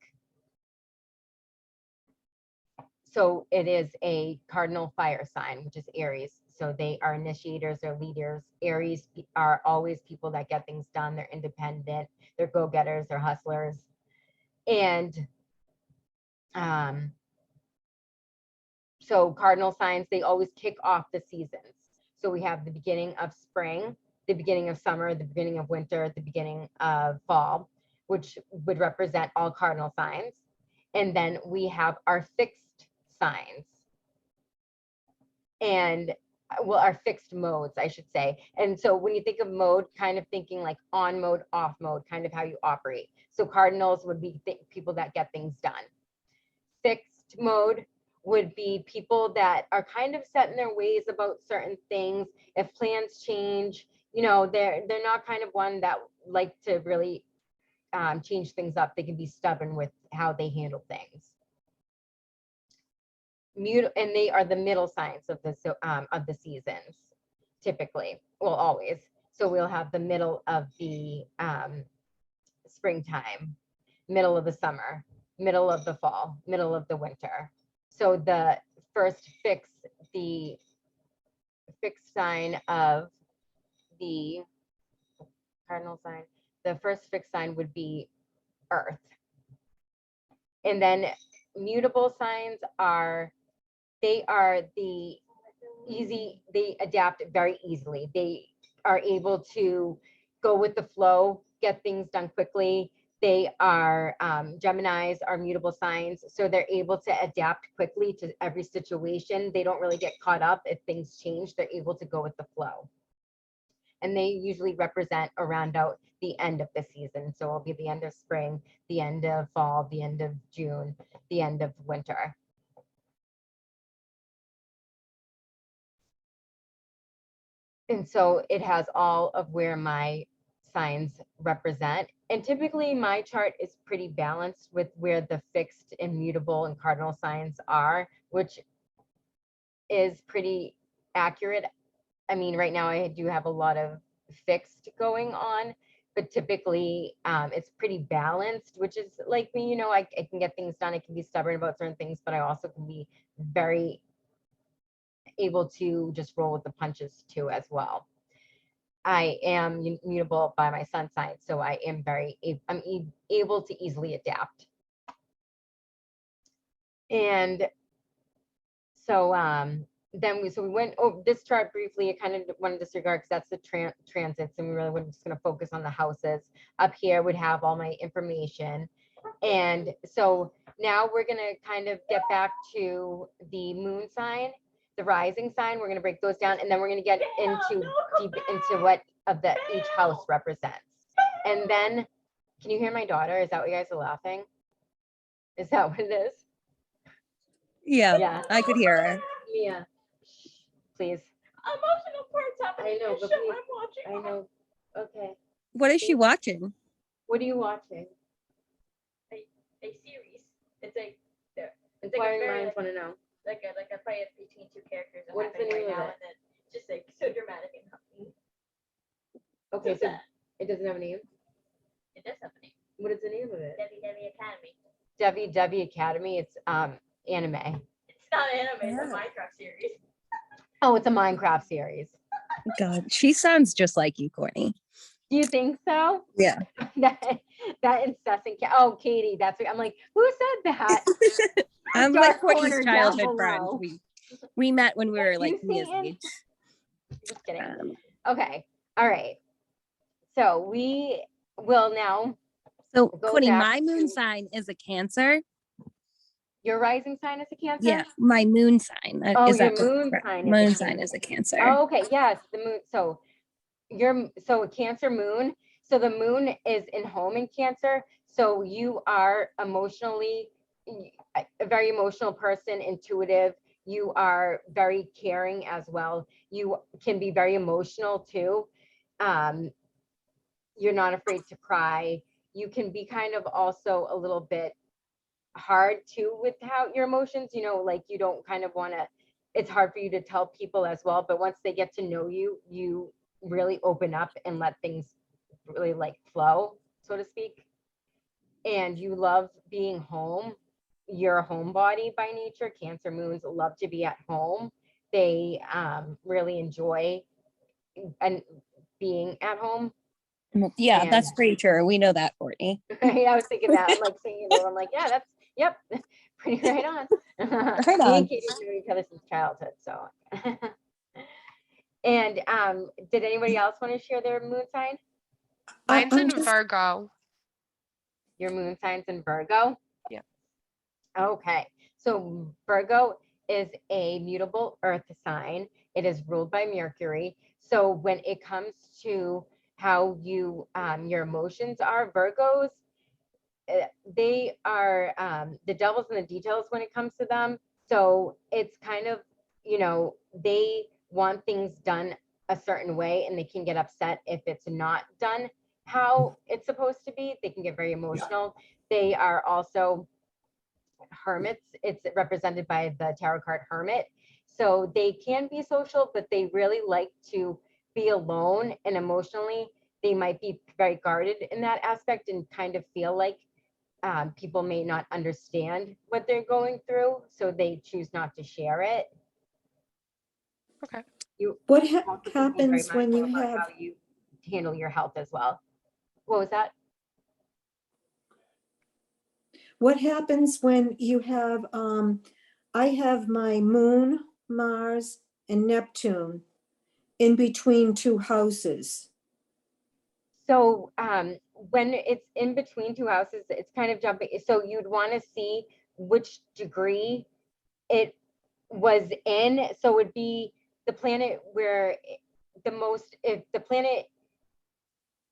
So it is a cardinal fire sign, which is Aries. So they are initiators, they're leaders. Aries are always people that get things done. They're independent, they're go-getters, they're hustlers. And so cardinal signs, they always kick off the seasons. So we have the beginning of spring, the beginning of summer, the beginning of winter, the beginning of fall, which would represent all cardinal signs. And then we have our fixed signs. And well, our fixed modes, I should say. And so when you think of mode, kind of thinking like on mode, off mode, kind of how you operate. So cardinals would be people that get things done. Fixed mode would be people that are kind of set in their ways about certain things. If plans change, you know, they're not kind of one that like to really change things up. They can be stubborn with how they handle things. And they are the middle signs of the seasons, typically. Well, always. So we'll have the middle of the springtime, middle of the summer, middle of the fall, middle of the winter. So the first fixed sign of the cardinal sign, the first fixed sign would be Earth. And then mutable signs they adapt very easily. They are able to go with the flow, get things done quickly. They are, Geminis are mutable signs, so they're able to adapt quickly to every situation. They don't really get caught up if things change. They're able to go with the flow. And they usually represent around out the end of the season. So it'll be the end of spring, the end of fall, the end of June, the end of winter. And so it has all of where my signs represent. And typically my chart is pretty balanced with where the fixed, immutable, and cardinal signs are, which is pretty accurate. I mean, right now I do have a lot of fixed going on, but typically it's pretty balanced, which is like me, you know, I can get things done. I can be stubborn about certain things, but I also can be very able to just roll with the punches too as well. I am mutable by my sun sign, so I am I'm able to easily adapt. And so then we went over this chart briefly. I kind of want to disregard because that's the transits, and we really were just going to focus on the houses. Up here would have all my information. And so now we're going to kind of get back to the moon sign, the rising sign. We're going to break those down, and then we're going to get deep into what each house represents. And then, can you hear my daughter? Is that what you guys are laughing? Is that what it is?
Yeah. I could hear her.
Mia, please.
Emotional parts happening.
I know, but please,
I'm watching.
I know. Okay.
What is she watching?
What are you watching?
A series. It's like
Inquiring minds want to know.
like a fight between two characters.
What's the name of it?
And then just like so dramatic and happy.
Okay, so it doesn't have a name.
It does have a name.
What is the name of it?
Debbie Academy.
WW Academy. It's anime.
It's not anime. It's a Minecraft series.
Oh, it's a Minecraft series.
God, she sounds just like you, Courtney.
Do you think so?
Yeah.
that incessant. Oh, Katie, that's what I'm like. Who said that?
I'm
Dark
like Courtney's
corner down
childhood
below.
friend. We met when we were
You,
like his
Satan.
age.
Just kidding.
Um,
Okay. All right. So we will now
so
go
Courtney,
back
my moon
to
sign is a Cancer.
your rising sign is a Cancer?
Yeah, my moon sign.
Oh,
is
your
that
moon
correct?
sign is a
Moon
Cancer.
sign is a Cancer.
Oh, okay. Yes, the moon. So a Cancer moon. So the moon is in home in Cancer. So you are emotionally a very emotional person, intuitive. You are very caring as well. You can be very emotional too. You're not afraid to cry. You can be kind of also a little bit hard too with how your emotions, you know, like you don't kind of want to, it's hard for you to tell people as well, but once they get to know you, you really open up and let things really like flow, so to speak. And you love being home. You're a homebody by nature. Cancer moons love to be at home. They really enjoy and being at home.
Yeah,
And
that's pretty true. We know that, Courtney.
I was thinking that. I'm like saying it. I'm like, yeah, that's, yep, pretty right on.
Right
Me
on.
and Katie knew each other since childhood, so. And did anybody else want to share their moon sign?
Mine's
I'm
in
just-
Virgo.
Your moon sign's in Virgo?
Yeah.
Okay, so Virgo is a mutable earth sign. It is ruled by Mercury. So when it comes to how you your emotions are, Virgos, they are the devil's in the details when it comes to them. So it's kind of, you know, they want things done a certain way and they can get upset if it's not done how it's supposed to be. They can get very emotional. They are also hermits. It's represented by the tarot card Hermit. So they can be social, but they really like to be alone, and emotionally, they might be very guarded in that aspect and kind of feel like people may not understand what they're going through, so they choose not to share it.
Okay.
You
What
also can be very
happens when
mindful
you
about
have,
how you handle your health as well. What was that?
what happens when you have, I have my moon, Mars, and Neptune in between two houses.
So when it's in between two houses, it's kind of jumping. So you'd want to see which degree it was in. So it'd be the planet where the most, if the planet,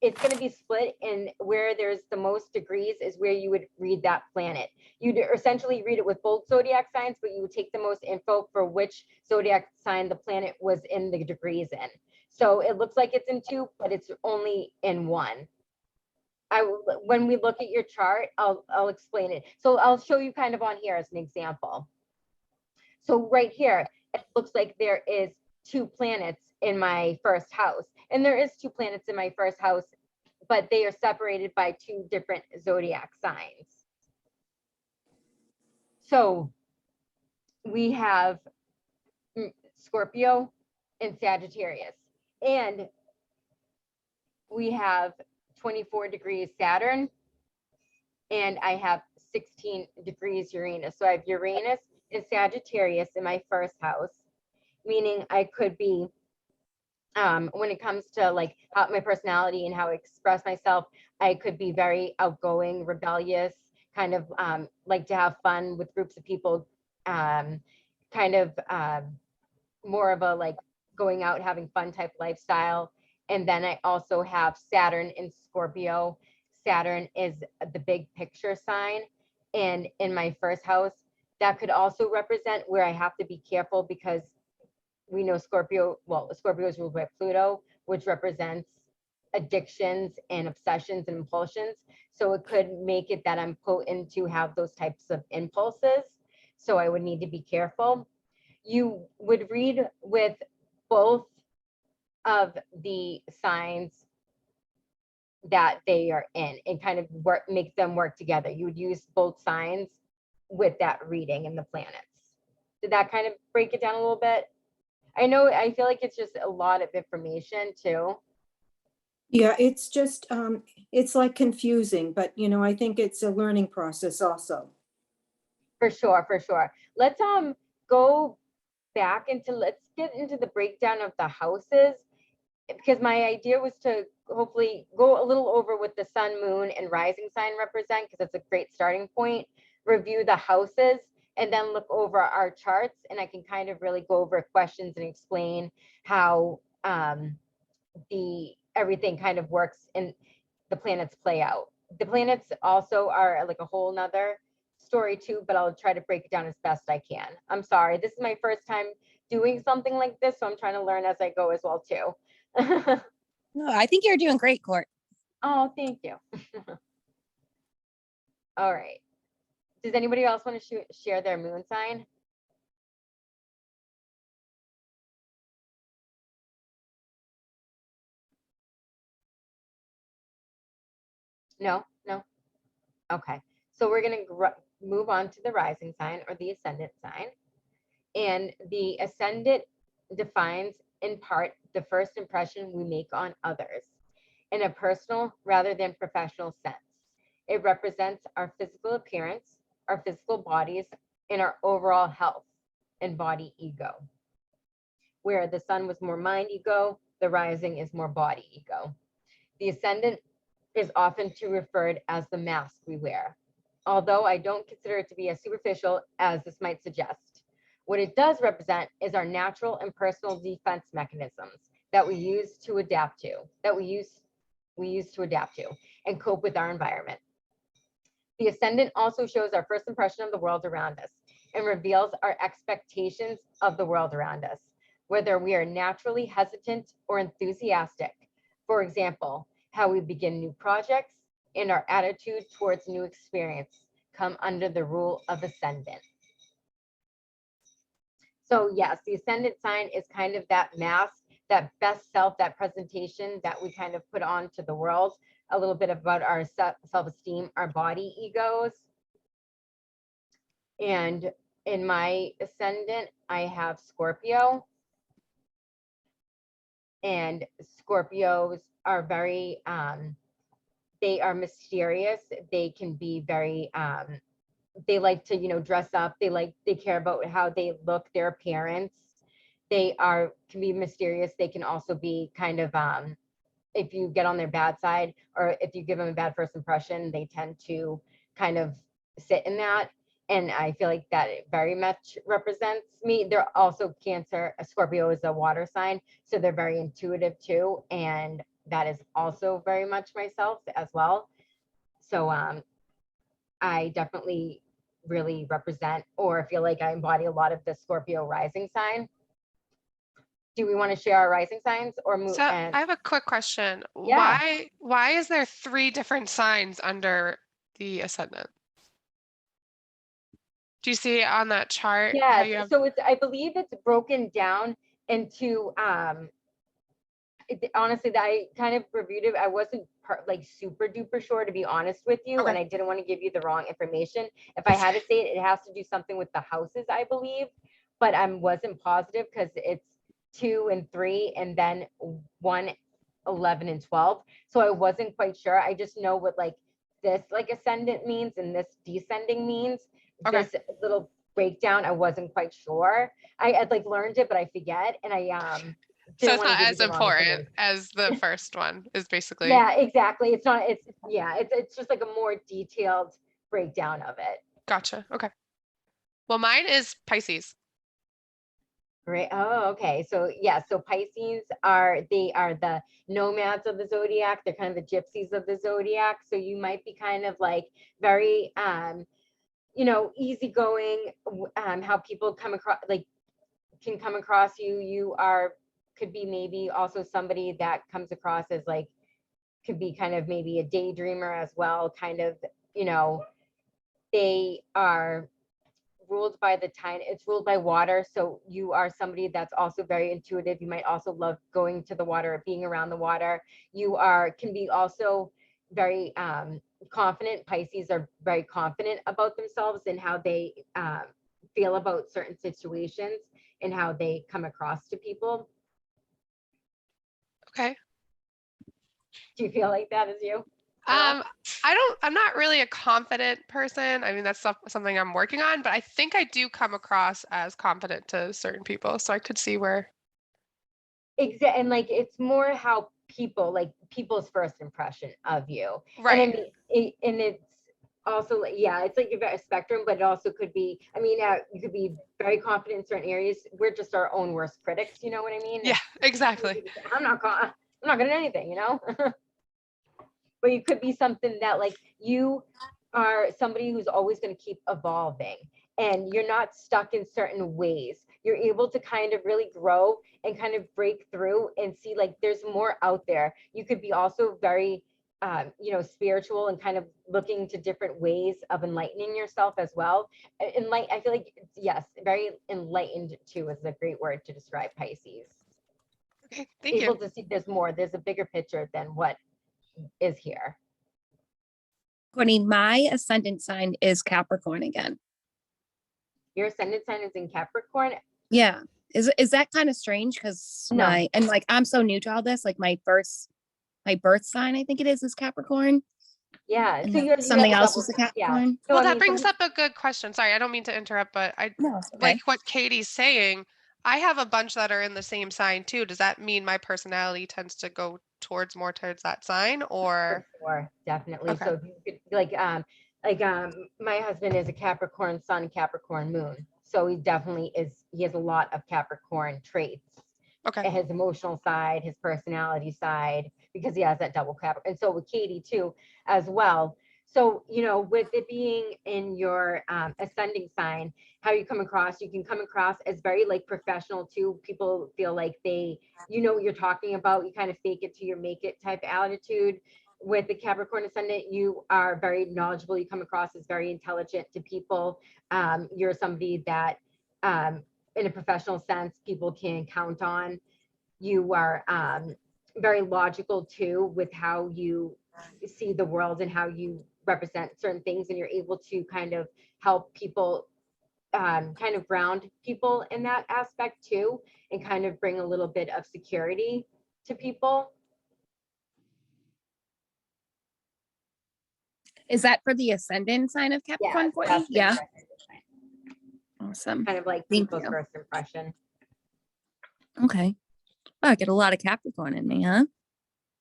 it's going to be split, and where there's the most degrees is where you would read that planet. You'd essentially read it with both zodiac signs, but you would take the most info for which zodiac sign the planet was in the degrees in. So it looks like it's in two, but it's only in one. When we look at your chart, I'll explain it. So I'll show you kind of on here as an example. So right here, it looks like there is two planets in my first house, and there is two planets in my first house, but they are separated by two different zodiac signs. So we have Scorpio and Sagittarius, and we have 24 degrees Saturn, and I have 16 degrees Uranus. So I have Uranus and Sagittarius in my first house, meaning I could be, when it comes to like how my personality and how I express myself, I could be very outgoing, rebellious, kind of like to have fun with groups of people, kind of more of a like going out, having fun type lifestyle. And then I also have Saturn in Scorpio. Saturn is the big picture sign. And in my first house, that could also represent where I have to be careful, because we know Scorpio, well, Scorpio is ruled by Pluto, which represents addictions and obsessions and impulsions. So it could make it that I'm potent to have those types of impulses. So I would need to be careful. You would read with both of the signs that they are in and kind of make them work together. You would use both signs with that reading in the planets. Did that kind of break it down a little bit? I know, I feel like it's just a lot of information too.
Yeah, it's just, it's like confusing, but you know, I think it's a learning process also.
For sure, for sure. Let's go back into, let's get into the breakdown of the houses, because my idea was to hopefully go a little over what the sun, moon, and rising sign represent, because that's a great starting point, review the houses, and then look over our charts, and I can kind of really go over questions and explain how everything kind of works and the planets play out. The planets also are like a whole nother story too, but I'll try to break it down as best I can. I'm sorry, this is my first time doing something like this, so I'm trying to learn as I go as well too.
No, I think you're doing great, Court.
Oh, thank you. All right. Does anybody else want to share their moon sign? No, no. Okay. So we're going to move on to the rising sign or the ascendant sign. And the ascendant defines in part the first impression we make on others in a personal rather than professional sense. It represents our physical appearance, our physical bodies, and our overall health and body ego. Where the sun was more mind ego, the rising is more body ego. The ascendant is often too referred as the mask we wear, although I don't consider it to be as superficial as this might suggest. What it does represent is our natural and personal defense mechanisms that we use to adapt to, and cope with our environment. The ascendant also shows our first impression of the world around us and reveals our expectations of the world around us, whether we are naturally hesitant or enthusiastic. For example, how we begin new projects and our attitude towards new experience come under the rule of ascendant. So yes, the ascendant sign is kind of that mask, that best self, that presentation that we kind of put on to the world, a little bit about our self-esteem, our body egos. And in my ascendant, I have Scorpio. And Scorpios are very, they are mysterious. They can be very, they like to, you know, dress up. They care about how they look, their appearance. They can be mysterious. They can also be kind of, if you get on their bad side or if you give them a bad first impression, they tend to kind of sit in that. And I feel like that very much represents me. They're also Cancer. Scorpio is a water sign, so they're very intuitive too. And that is also very much myself as well. So I definitely really represent or feel like I embody a lot of the Scorpio rising sign. Do we want to share our rising signs or move?
So I have a quick question.
Yeah.
Why is there 3 different signs under the ascendant? Do you see it on that chart?
Yeah, so I believe it's broken down into honestly, that I kind of reviewed it. I wasn't like super duper sure, to be honest with you,
Okay.
and I didn't want to give you the wrong information. If I had to say it, it has to do something with the houses, I believe, but I wasn't positive because it's 2 and 3 and then 1, 11 and 12. So I wasn't quite sure. I just know what like this like ascendant means and this descending means.
Okay.
This little breakdown, I wasn't quite sure. I had like learned it, but I forget. And I
So
didn't
it's
want to
not
give you
as
the wrong
important
information.
as the first one is basically.
Yeah, exactly. It's not, it's just like a more detailed breakdown of it.
Gotcha. Okay. Well, mine is Pisces.
Right. Oh, okay. So yeah, so Pisces are the nomads of the zodiac. They're kind of the gypsies of the zodiac. So you might be kind of like very you know, easygoing, how people come across, like can come across you. You could be maybe also somebody that comes across as like, could be kind of maybe a daydreamer as well, kind of, you know, they are ruled by it's ruled by water. So you are somebody that's also very intuitive. You might also love going to the water, being around the water. You can be also very confident. Pisces are very confident about themselves and how they feel about certain situations and how they come across to people.
Okay.
Do you feel like that as you?
I'm not really a confident person. I mean, that's something I'm working on, but I think I do come across as confident to certain people. So I could see where.
Exactly. And like, it's more how people, like people's first impression of you.
Right.
And I mean, and it's also, yeah, it's like a spectrum, but it also could be, I mean, you could be very confident in certain areas. We're just our own worst critics. You know what I mean?
Yeah, exactly.
I'm not good at anything, you know? But you could be something that like you are somebody who's always going to keep evolving and you're not stuck in certain ways. You're able to kind of really grow and kind of break through and see like there's more out there. You could be also very, spiritual and kind of looking to different ways of enlightening yourself as well. I feel like, yes, very enlightened too is a great word to describe Pisces.
Okay, thank
Able
you.
to see there's more, there's a bigger picture than what is here.
Courtney, my ascendant sign is Capricorn again.
Your ascendant sign is in Capricorn.
Yeah. Is that kind of strange? Because
No.
I'm so new to all this. Like my birth sign, I think it is Capricorn.
Yeah.
And
So
then
you
something
have
else
double,
is a
yeah.
Capricorn.
So,
Well,
I
that
mean,
brings up a good question. Sorry, I don't mean to interrupt, but
No, it's okay.
like what Katie's saying, I have a bunch that are in the same sign too. Does that mean my personality tends to go more towards that sign, or?
for sure, definitely.
Okay.
So if you could, my husband is a Capricorn sun, Capricorn moon. So he definitely is, he has a lot of Capricorn traits.
Okay.
His emotional side, his personality side, because he has that double Capricorn. And so with Katie too, as well. So, with it being in your ascending sign, how you can come across as very like professional too. People feel like they, what you're talking about. You kind of fake it till you make it type of attitude. With the Capricorn ascendant, you are very knowledgeable. You come across as very intelligent to people. You're somebody that, in a professional sense, people can count on. You are very logical too with how you see the world and how you represent certain things, and you're able to kind of help people, kind of ground people in that aspect too, and kind of bring a little bit of security to people.
Is that for the ascendant sign of Capricorn, Courtney?
that's
Yeah.
the
Awesome.
kind of like
Thank
people's
you.
first impression.
Okay. Oh, I get a lot of Capricorn in me, huh?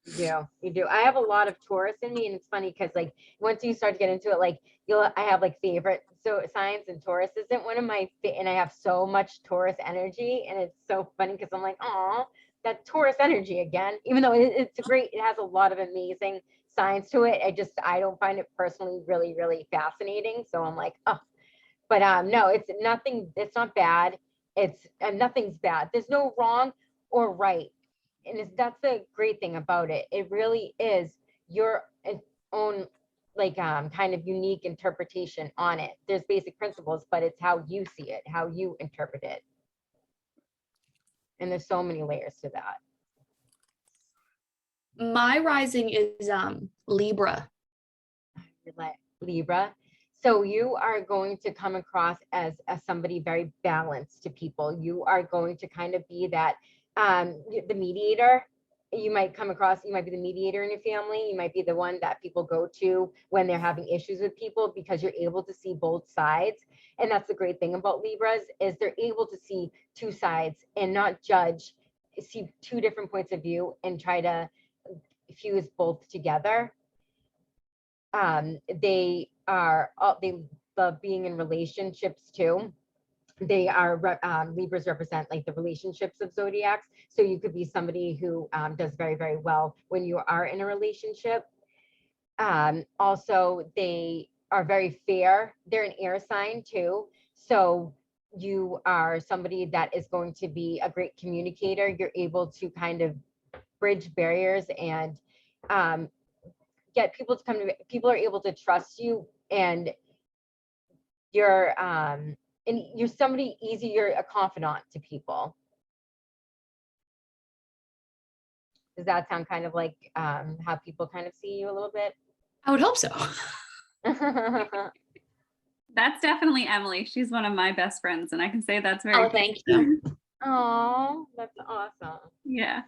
You do. I have a lot of Taurus in me, and it's funny because like once you start to get into it, like I have like favorite signs, and Taurus isn't one of my and I have so much Taurus energy, and it's so funny because I'm like, oh, that Taurus energy again. Even though it has a lot of amazing signs to it. I don't find it personally really, really fascinating. So I'm like, oh, but no, it's nothing. It's not bad. Nothing's bad. There's no wrong or right. And that's the great thing about it. It really is your own kind of unique interpretation on it. There's basic principles, but it's how you see it, how you interpret it. And there's so many layers to that.
My rising is Libra.
Libra. So you are going to come across as somebody very balanced to people. You are going to kind of be that the mediator. You might be the mediator in your family. You might be the one that people go to when they're having issues with people, because you're able to see both sides. And that's the great thing about Libras, is they're able to see two sides and not judge, see two different points of view and try to fuse both together. They love being in relationships too. They are Libras represent like the relationships of zodiacs. So you could be somebody who does very, very well when you are in a relationship. Also, they are very fair. They're an air sign too. So you are somebody that is going to be a great communicator. You're able to kind of bridge barriers and get people to come to, people are able to trust you, and you're somebody easy, you're a confidant to people. Does that sound kind of like how people kind of see you a little bit?
I would hope so.
That's definitely Emily. She's one of my best friends, and I can say that's very.
Oh, thank you.
Oh, that's awesome.
Yeah.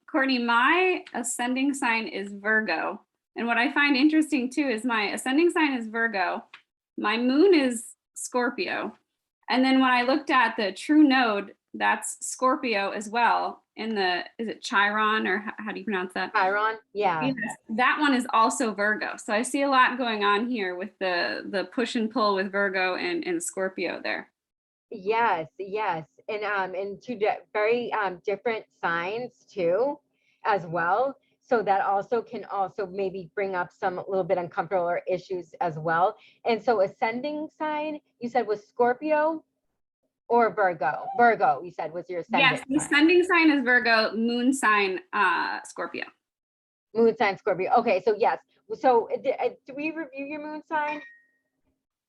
Courtney, my ascending sign is Virgo. And what I find interesting too is my ascending sign is Virgo. My moon is Scorpio. And then when I looked at the true node, that's Scorpio as well. In the, is it Chiron, or how do you pronounce that?
Chiron, yeah.
Yes, that one is also Virgo. So I see a lot going on here with the push and pull with Virgo and Scorpio there.
Yes, yes. And two very different signs too, as well. So that also can also maybe bring up some little bit uncomfortable or issues as well. And so ascending sign, you said was Scorpio or Virgo? Virgo, you said was your ascendant.
Yes, the ascending sign is Virgo, moon sign Scorpio.
Moon sign Scorpio. Okay, so yes. So did we review your moon sign?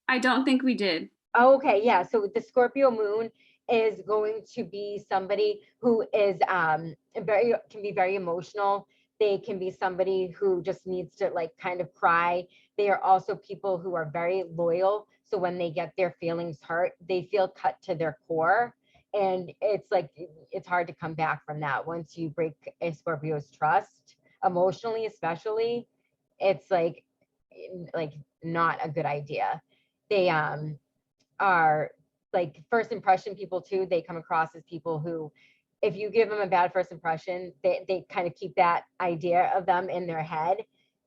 I don't think we did.
Oh, okay, yeah. So the Scorpio moon is going to be somebody who is can be very emotional. They can be somebody who just needs to like kind of cry. They are also people who are very loyal. So when they get their feelings hurt, they feel cut to their core. And it's like, it's hard to come back from that. Once you break a Scorpio's trust, emotionally, especially, it's like not a good idea. They are like first impression people too. They come across as people who, if you give them a bad first impression, they kind of keep that idea of them in their head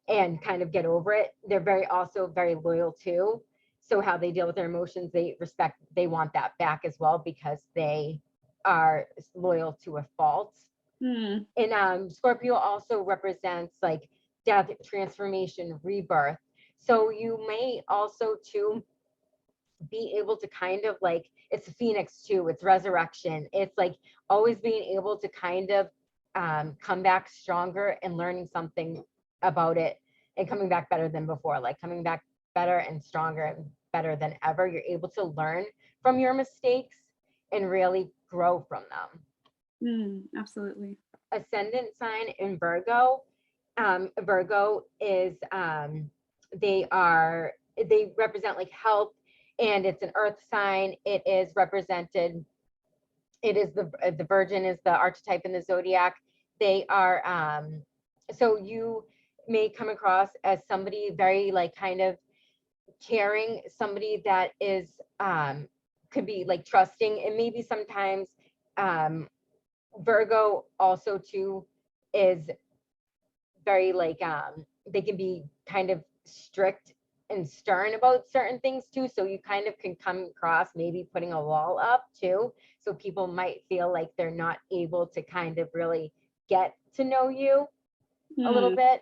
and kind of get over it. They're also very loyal too. So how they deal with their emotions, they want that back as well because they are loyal to a fault. And Scorpio also represents like death, transformation, rebirth. So you may also too be able to kind of like, it's a phoenix too, it's resurrection. It's like always being able to kind of come back stronger and learning something about it and coming back better than before, like coming back better and stronger and better than ever. You're able to learn from your mistakes and really grow from them.
Absolutely.
Ascendant sign in Virgo. Virgo is they represent like health, and it's an earth sign. It is represented, it is the Virgin is the archetype in the zodiac. They are so you may come across as somebody very like kind of caring, somebody that is could be like trusting, and maybe sometimes Virgo also too is very like they can be kind of strict and stern about certain things too. So you kind of can come across maybe putting a wall up too. So people might feel like they're not able to kind of really get to know you a little bit.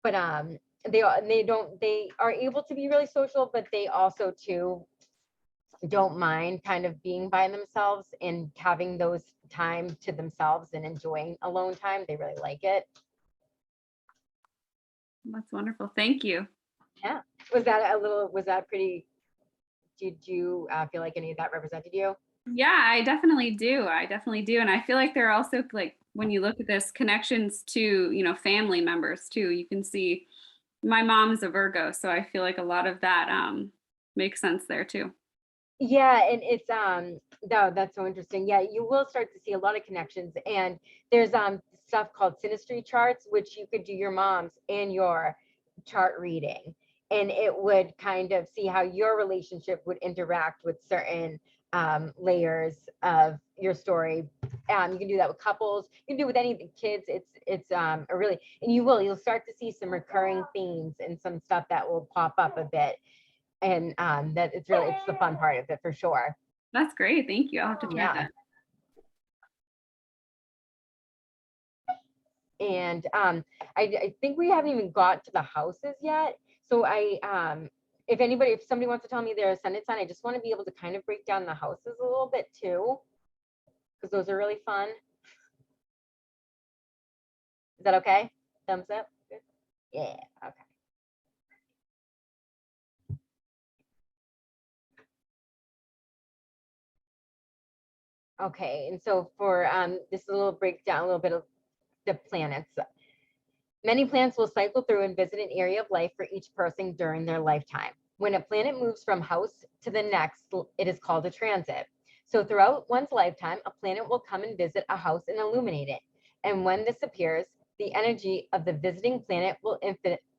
But they are able to be really social, but they also too don't mind kind of being by themselves and having those time to themselves and enjoying alone time. They really like it.
That's wonderful. Thank you.
Yeah. Was that pretty, did you feel like any of that represented you?
Yeah, I definitely do. And I feel like there are also like, when you look at this, connections to, family members too. You can see my mom is a Virgo, so I feel like a lot of that makes sense there too.
Yeah, and it's that's so interesting. Yeah, you will start to see a lot of connections, and there's stuff called synastry charts, which you could do your mom's and your chart reading, and it would kind of see how your relationship would interact with certain layers of your story. You can do that with couples. You can do it with any kids. It's a really, and you'll start to see some recurring themes and some stuff that will pop up a bit. And that it's the fun part of it for sure.
That's great. Thank you. I'll have to try that.
And I think we haven't even got to the houses yet. So if somebody wants to tell me their ascendant sign, I just want to be able to kind of break down the houses a little bit too, because those are really fun. Is that okay? Thumbs up? Good. Yeah, okay. Okay, and so for this little breakdown, a little bit of the planets. Many planets will cycle through and visit an area of life for each person during their lifetime. When a planet moves from house to the next, it is called a transit. So throughout one's lifetime, a planet will come and visit a house and illuminate it. And when this appears, The energy of the visiting planet will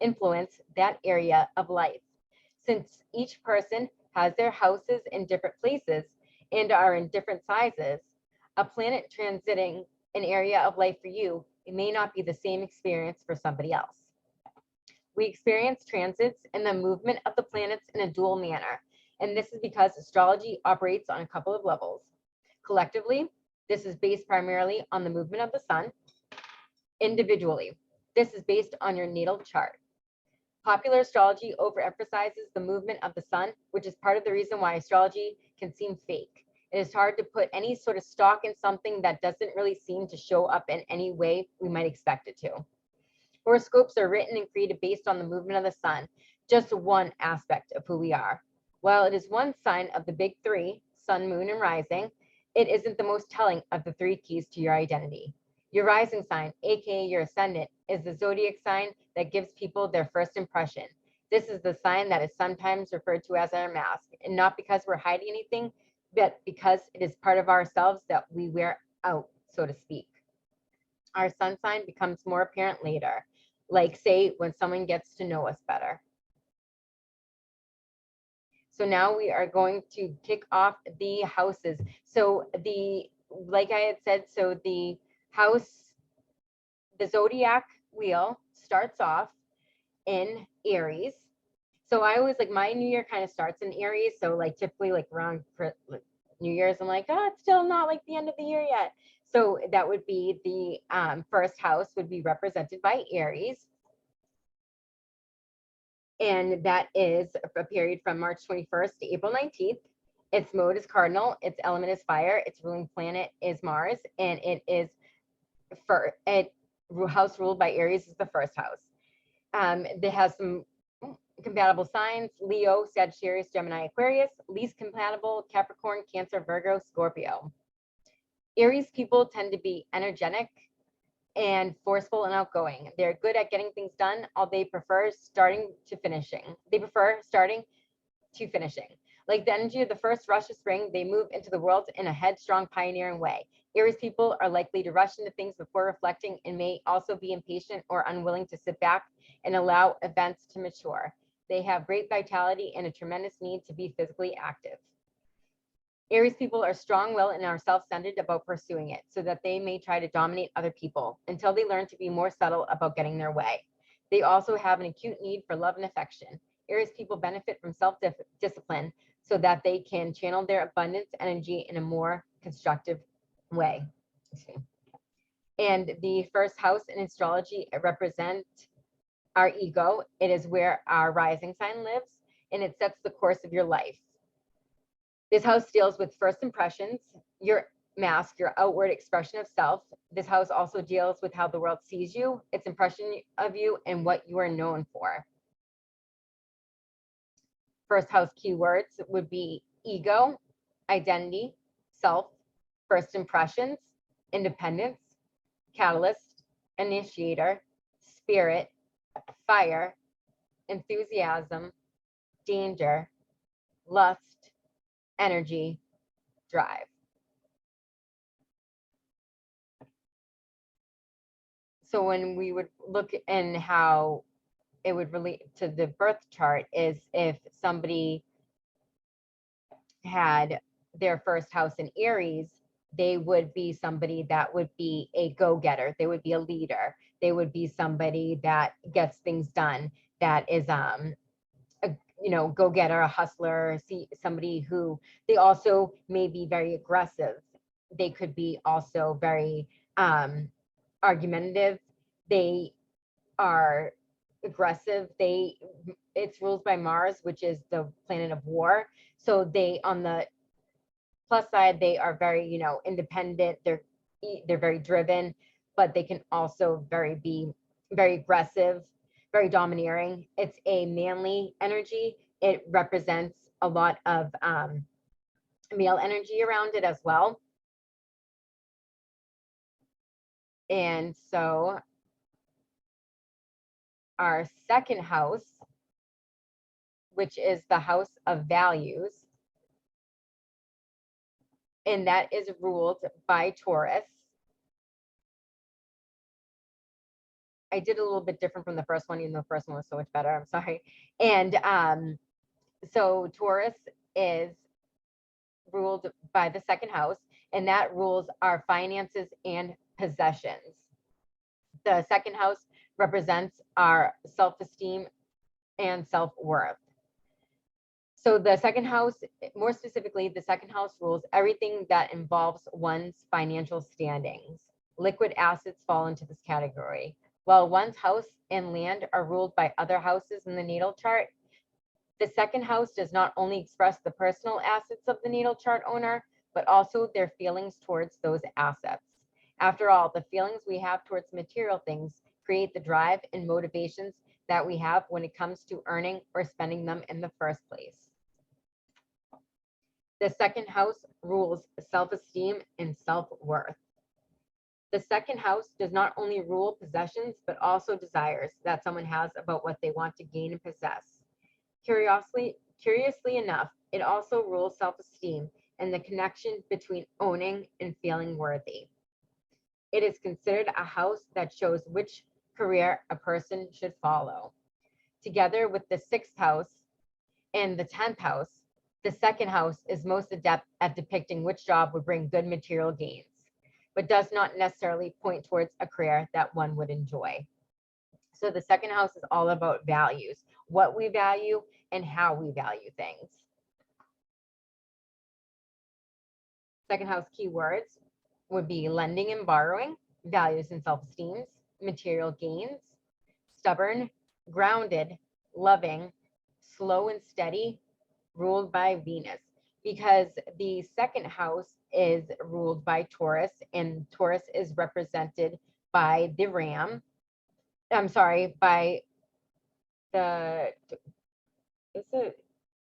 influence that area of life. Since each person has their houses in different places and are in different sizes, a planet transiting an area of life for you, it may not be the same experience for somebody else. We experience transits and the movement of the planets in a dual manner, and this is because astrology operates on a couple of levels. Collectively, this is based primarily on the movement of the sun. Individually, this is based on your natal chart. Popular astrology overemphasizes the movement of the sun, which is part of the reason why astrology can seem fake. It is hard to put any sort of stock in something that doesn't really seem to show up in any way we might expect it to. Horoscopes are written and created based on the movement of the sun, just one aspect of who we are. While it is one sign of the big three, sun, moon, and rising, it isn't the most telling of the three keys to your identity. Your rising sign, aka your ascendant, is the zodiac sign that gives people their first impression. This is the sign that is sometimes referred to as our mask, and not because we're hiding anything, but because it is part of ourselves that we wear out, so to speak. Our sun sign becomes more apparent later, like say when someone gets to know us better. So now we are going to kick off the houses. So like I had said, so the zodiac wheel starts off in Aries. So I always like my new year kind of starts in Aries. So like typically like around New Year's, I'm like, oh, it's still not like the end of the year yet. So that would be the first house would be represented by Aries. And that is a period from March 21st to April 19th. Its mode is cardinal, its element is fire, its ruling planet is Mars, and house ruled by Aries is the first house. It has some compatible signs: Leo, Sagittarius, Gemini, Aquarius. Least compatible: Capricorn, Cancer, Virgo, Scorpio. Aries people tend to be energetic and forceful and outgoing. They're good at getting things done, they prefer starting to finishing. Like the energy of the first rush of spring, they move into the world in a headstrong, pioneering way. Aries people are likely to rush into things before reflecting and may also be impatient or unwilling to sit back and allow events to mature. They have great vitality and a tremendous need to be physically active. Aries people are strong-willed and are self-centered about pursuing it, so that they may try to dominate other people until they learn to be more subtle about getting their way. They also have an acute need for love and affection. Aries people benefit from self-discipline so that they can channel their abundance energy in a more constructive way. And the first house in astrology represents our ego. It is where our rising sign lives, and it sets the course of your life. This house deals with first impressions, your mask, your outward expression of self. This house also deals with how the world sees you, its impression of you, and what you are known for. First house keywords would be ego, identity, self, first impressions, independence, catalyst, initiator, spirit, fire, enthusiasm, danger, lust, energy, drive. So when we would look in how it would relate to the birth chart is if somebody had their first house in Aries, they would be somebody that would be a go-getter. They would be a leader. They would be somebody that gets things done, that is go-getter, a hustler, somebody who, they also may be very aggressive. They could be also very argumentative. They are aggressive. It's ruled by Mars, which is the planet of war. So they, on the plus side, they are very, independent. They're very driven, but they can also be very aggressive, very domineering. It's a manly energy. It represents a lot of male energy around it as well. And so our second house, which is the house of values, and that is ruled by Taurus. I did a little bit different from the first one, even though the first one was so much better. I'm sorry. And so Taurus is ruled by the second house, and that rules our finances and possessions. The second house represents our self-esteem and self-worth. So the second house, more specifically, the second house rules everything that involves one's financial standings. Liquid assets fall into this category. While one's house and land are ruled by other houses in the natal chart, the second house does not only express the personal assets of the natal chart owner, but also their feelings towards those assets. After all, the feelings we have towards material things create the drive and motivations that we have when it comes to earning or spending them in the first place. The second house rules self-esteem and self-worth. The second house does not only rule possessions, but also desires that someone has about what they want to gain and possess. Curiously enough, it also rules self-esteem and the connection between owning and feeling worthy. It is considered a house that shows which career a person should follow. Together with the 6th house and the 10th house, the second house is most adept at depicting which job would bring good material gains, but does not necessarily point towards a career that one would enjoy. So the second house is all about values, what we value and how we value things. Second house keywords would be lending and borrowing, values and self-esteem, material gains, stubborn, grounded, loving, slow and steady, ruled by Venus, because the second house is ruled by Taurus, and Taurus is represented by the ram. I'm sorry, by the, is it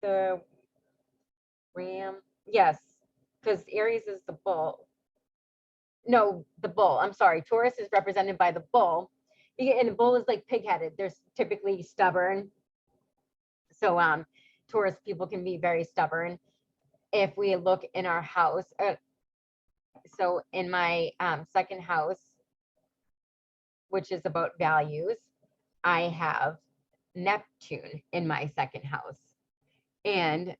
the ram? Yes, because Aries is the bull. No, the bull. I'm sorry. Taurus is represented by the bull, and the bull is like pig-headed. They're typically stubborn. So Taurus people can be very stubborn. If we look in our house, so in my second house, which is about values, I have Neptune in my second house, and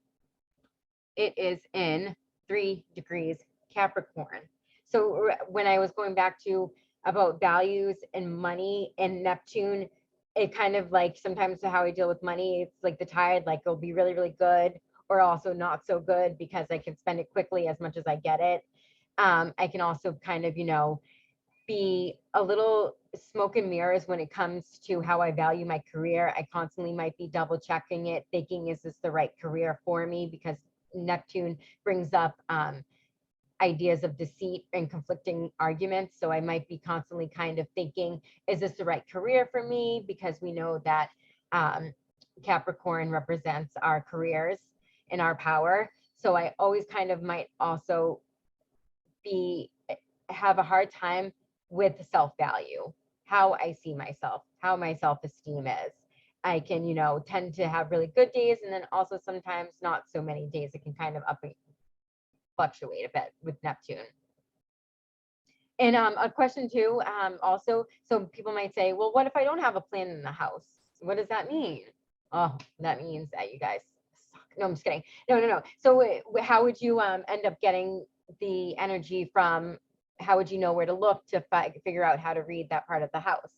it is in 3 degrees Capricorn. So when I was going back to about values and money and Neptune, it kind of like sometimes how I deal with money, it's like the tide, like it'll be really, really good or also not so good because I can spend it quickly as much as I get it. I can also kind of, be a little smoke and mirrors when it comes to how I value my career. I constantly might be double checking it, thinking, is this the right career for me? Because Neptune brings up ideas of deceit and conflicting arguments. So I might be constantly kind of thinking, is this the right career for me? Because we know that Capricorn represents our careers and our power. So I always kind of might also have a hard time with self-value, how I see myself, how my self-esteem is. I can, tend to have really good days, and then also sometimes not so many days. It can kind of fluctuate a bit with Neptune. And a question too, also, so people might say, well, what if I don't have a plan in the house? What does that mean? Oh, that means that you guys suck. No, I'm just kidding. No. So how would you end up getting the energy from, how would you know where to look to figure out how to read that part of the house?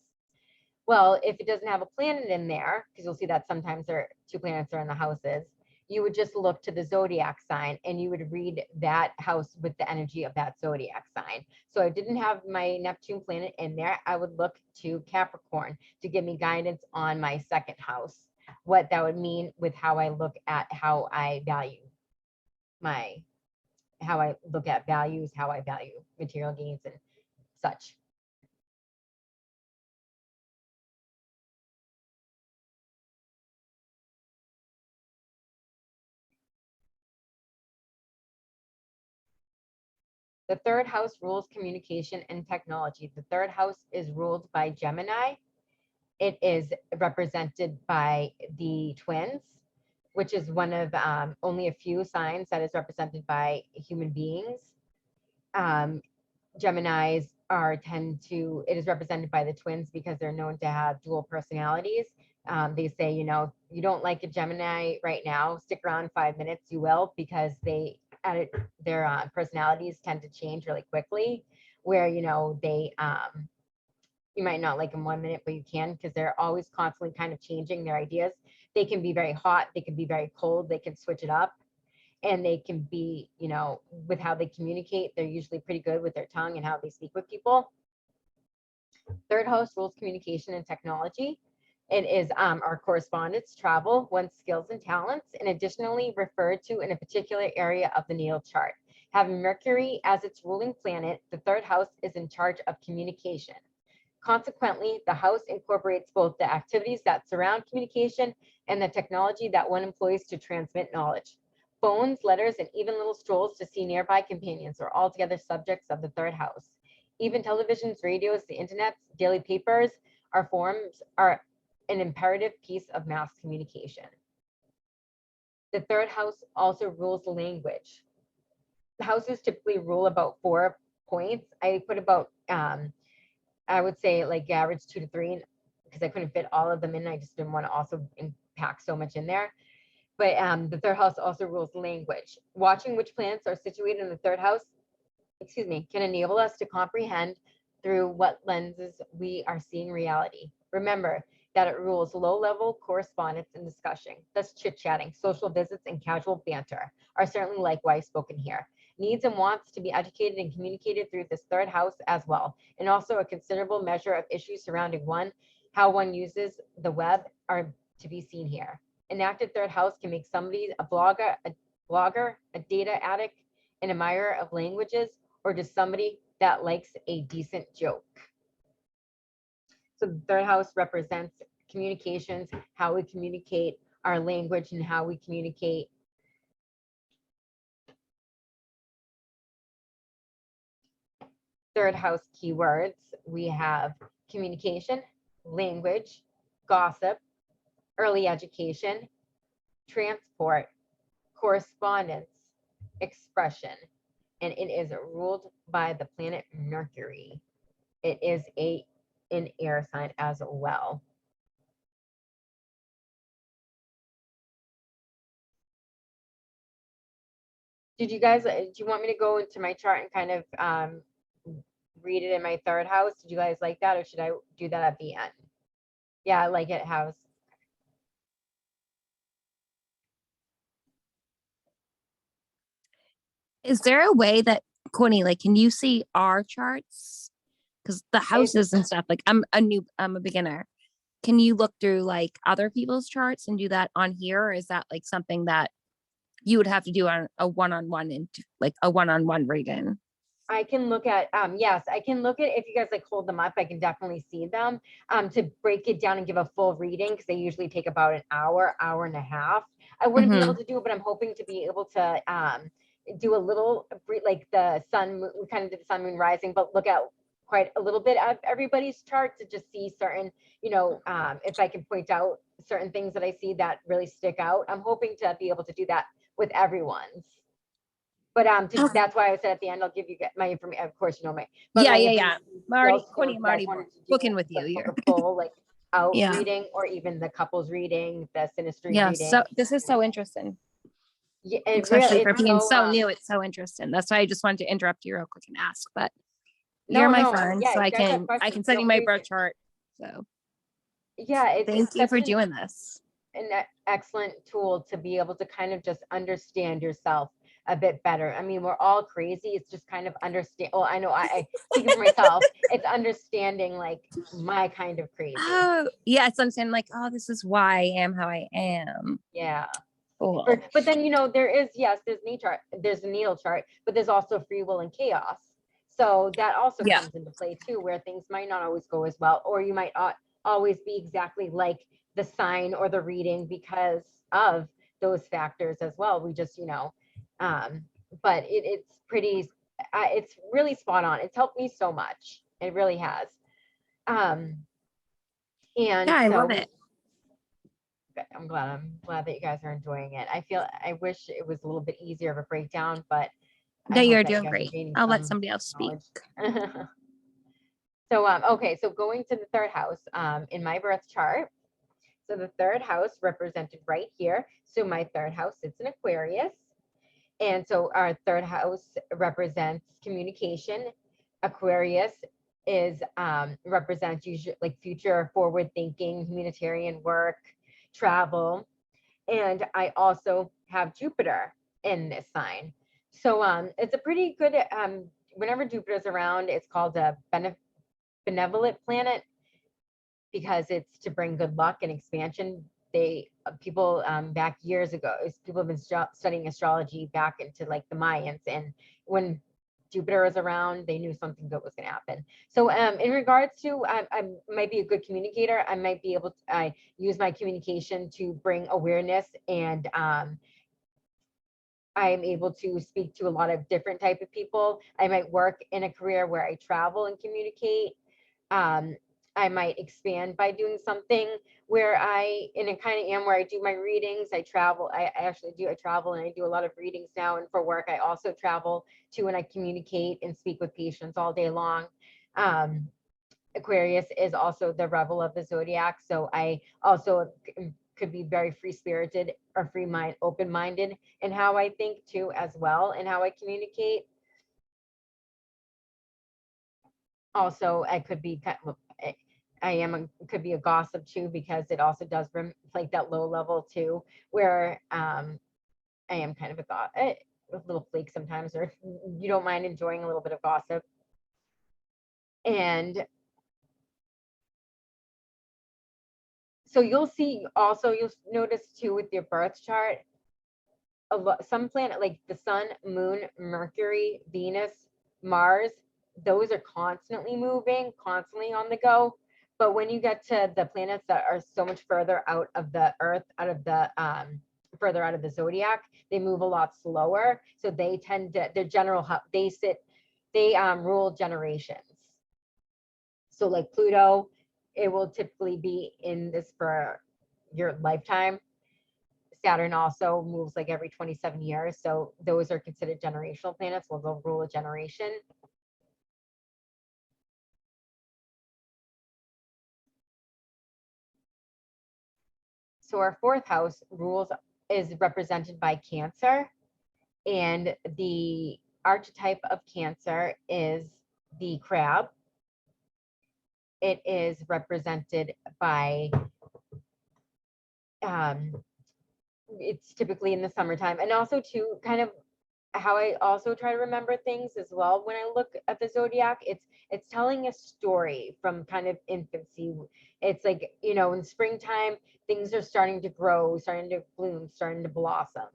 Well, if it doesn't have a planet in there, because you'll see that sometimes there 2 planets are in the houses, you would just look to the zodiac sign and you would read that house with the energy of that zodiac sign. So I didn't have my Neptune planet in there. I would look to Capricorn to give me guidance on my second house, what that would mean with how I look at how I value how I look at values, how I value material gains and such. The third house rules communication and technology. The third house is ruled by Gemini. It is represented by the twins, which is one of only a few signs that is represented by human beings. Geminis it is represented by the twins because they're known to have dual personalities. They say, you know, you don't like a Gemini right now, stick around 5 minutes, you will, because their personalities tend to change really quickly, where, you know, you might not like them 1 minute, but you can, because they're always constantly kind of changing their ideas. They can be very hot, they can be very cold, they can switch it up, and they can be, you know, with how they communicate, they're usually pretty good with their tongue and how they speak with people. Third house rules communication and technology. It is our correspondence, travel, one's skills and talents, and additionally referred to in a particular area of the natal chart. Having Mercury as its ruling planet, the third house is in charge of communication. Consequently, the house incorporates both the activities that surround communication and the technology that one employs to transmit knowledge. Phones, letters, and even little strolls to see nearby companions are altogether subjects of the third house. Even televisions, radios, the internet, daily papers are an imperative piece of mass communication. The third house also rules language. The houses typically rule about 4 points. I put about, I would say like average 2 to 3, because I couldn't fit all of them in. I just didn't want to also pack so much in there. But the third house also rules language. Watching which planets are situated in the third house, can enable us to comprehend through what lenses we are seeing reality. Remember that it rules low-level correspondence and discussion, thus chit-chatting, social visits, and casual banter are certainly likewise spoken here. Needs and wants to be educated and communicated through this third house as well, and also a considerable measure of issues surrounding how one uses the web are to be seen here. An active third house can make somebody a blogger, a data addict, an admirer of languages, or just somebody that likes a decent joke. So the third house represents communications, how we communicate our language and how we communicate. Third house keywords, we have communication, language, gossip, early education, transport, correspondence, expression, and it is ruled by the planet Mercury. It is an air sign as well. Do you want me to go into my chart and kind of read it in my third house? Did you guys like that, or should I do that at the end? Yeah, I like it house.
Is there a way that, Courtney, like, can you see our charts? Because the houses and stuff, like, I'm a beginner. Can you look through like other people's charts and do that on here? Or is that like something that you would have to do on a one-on-one and like a one-on-one reading?
I can look at, yes, I can look at, if you guys like hold them up, I can definitely see them. To break it down and give a full reading, because they usually take about an hour and a half. I wouldn't be able to do it, but I'm hoping to be able to do a little, like the sun, we kind of did the sun, moon, rising, but look at quite a little bit of everybody's chart to just see certain, you know, if I can point out certain things that I see that really stick out. I'm hoping to be able to do that with everyone's. But that's why I said at the end, I'll give you my information. Of course, you know my.
Yeah. Courtney, I'm already booking with you.
You're full like out reading, or even the couples reading, the synastry reading.
So this is so interesting.
Yeah,
especially for being so new, it's so interesting. That's why I just wanted to interrupt you real quick and ask. But you're my friend, so I can send you my birth chart. So
yeah,
thank you for doing this.
An excellent tool to be able to kind of just understand yourself a bit better. I mean, we're all crazy. It's just kind of understand. Well, I know I speaking for myself, it's understanding like my kind of crazy.
Oh, yeah, it's understanding like, oh, this is why I am how I am.
Yeah.
Cool.
But then, you know, there's the natal chart, but there's also free will and chaos. So that also comes into play too, where things might not always go as well, or you might not always be exactly like the sign or the reading because of those factors as well. We just, you know, but it's really spot on. It's helped me so much. It really has. And
yeah, I love it.
I'm glad that you guys are enjoying it. I wish it was a little bit easier of a breakdown, but
no, you're doing great. I'll let somebody else speak.
So, okay, so going to the third house in my birth chart. So the third house represented right here. So my third house sits in Aquarius. And so our third house represents communication. Aquarius is represents usually like future forward thinking, humanitarian work, travel. And I also have Jupiter in this sign. So it's a pretty good, whenever Jupiter's around, it's called a benevolent planet because it's to bring good luck and expansion. People back years ago, people have been studying astrology back into like the Mayans, and when Jupiter was around, they knew something good was going to happen. So in regards to, I might be a good communicator. I might be able to use my communication to bring awareness, and I'm able to speak to a lot of different type of people. I might work in a career where I travel and communicate. I might expand by doing something where and it kind of am where I do my readings. I travel. I travel and I do a lot of readings now. And for work, I also travel too, and I communicate and speak with patients all day long. Aquarius is also the rebel of the zodiac. So I also could be very free spirited or open-minded in how I think too, as well, and how I communicate. Also, I could be could be a gossip too, because it also does bring like that low level too, where I am kind of a little flake sometimes, or you don't mind enjoying a little bit of gossip. And so you'll notice too with your birth chart, some planet like the sun, moon, Mercury, Venus, Mars, those are constantly moving, constantly on the go. But when you get to the planets that are so much further out of the earth, further out of the zodiac, they move a lot slower. So they tend to, they rule generations. So like Pluto, it will typically be in this for your lifetime. Saturn also moves like every 27 years. So those are considered generational planets. Well, they'll rule a generation. So our fourth house is represented by Cancer, and the archetype of Cancer is the crab. It is represented by, it's typically in the summertime, and also too, kind of how I also try to remember things as well when I look at the zodiac. It's telling a story from kind of infancy. It's like, in springtime, things are starting to grow, starting to bloom, starting to blossom.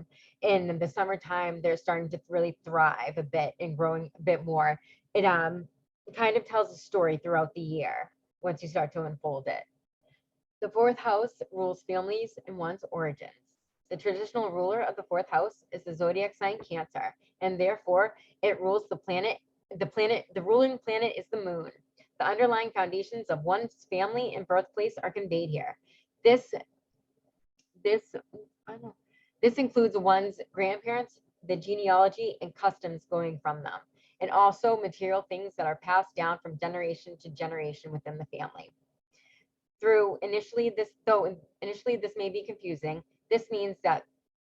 In the summertime, they're starting to really thrive a bit and growing a bit more. It kind of tells a story throughout the year once you start to unfold it. The fourth house rules families and one's origins. The traditional ruler of the fourth house is the zodiac sign Cancer, and therefore it rules the planet. The ruling planet is the moon. The underlying foundations of one's family and birthplace are conveyed here. This includes one's grandparents, the genealogy and customs going from them, and also material things that are passed down from generation to generation within the family. Initially this may be confusing. This means that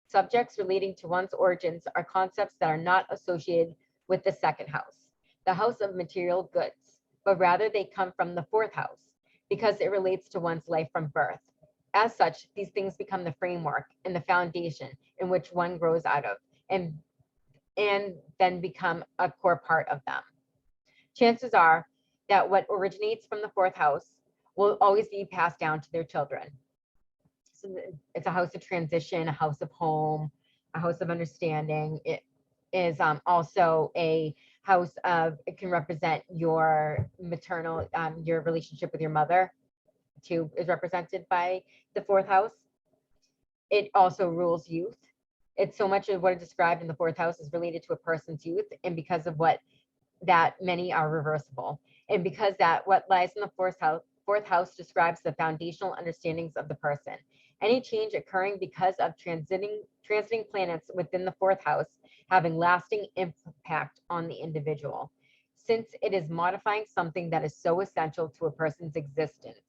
subjects relating to one's origins are concepts that are not associated with the second house, the house of material goods, but rather they come from the fourth house because it relates to one's life from birth. As such, these things become the framework and the foundation in which one grows out of, and then become a core part of them. Chances are that what originates from the fourth house will always be passed down to their children. So it's a house of transition, a house of home, a house of understanding. It is also a house it can represent your maternal, your relationship with your mother too, is represented by the fourth house. It also rules youth. It's so much of what is described in the fourth house is related to a person's youth, and because of that many are reversible. And because what lies in the fourth house describes the foundational understandings of the person. Any change occurring because of transiting planets within the fourth house having lasting impact on the individual. since it is modifying something that is so essential to a person's existence.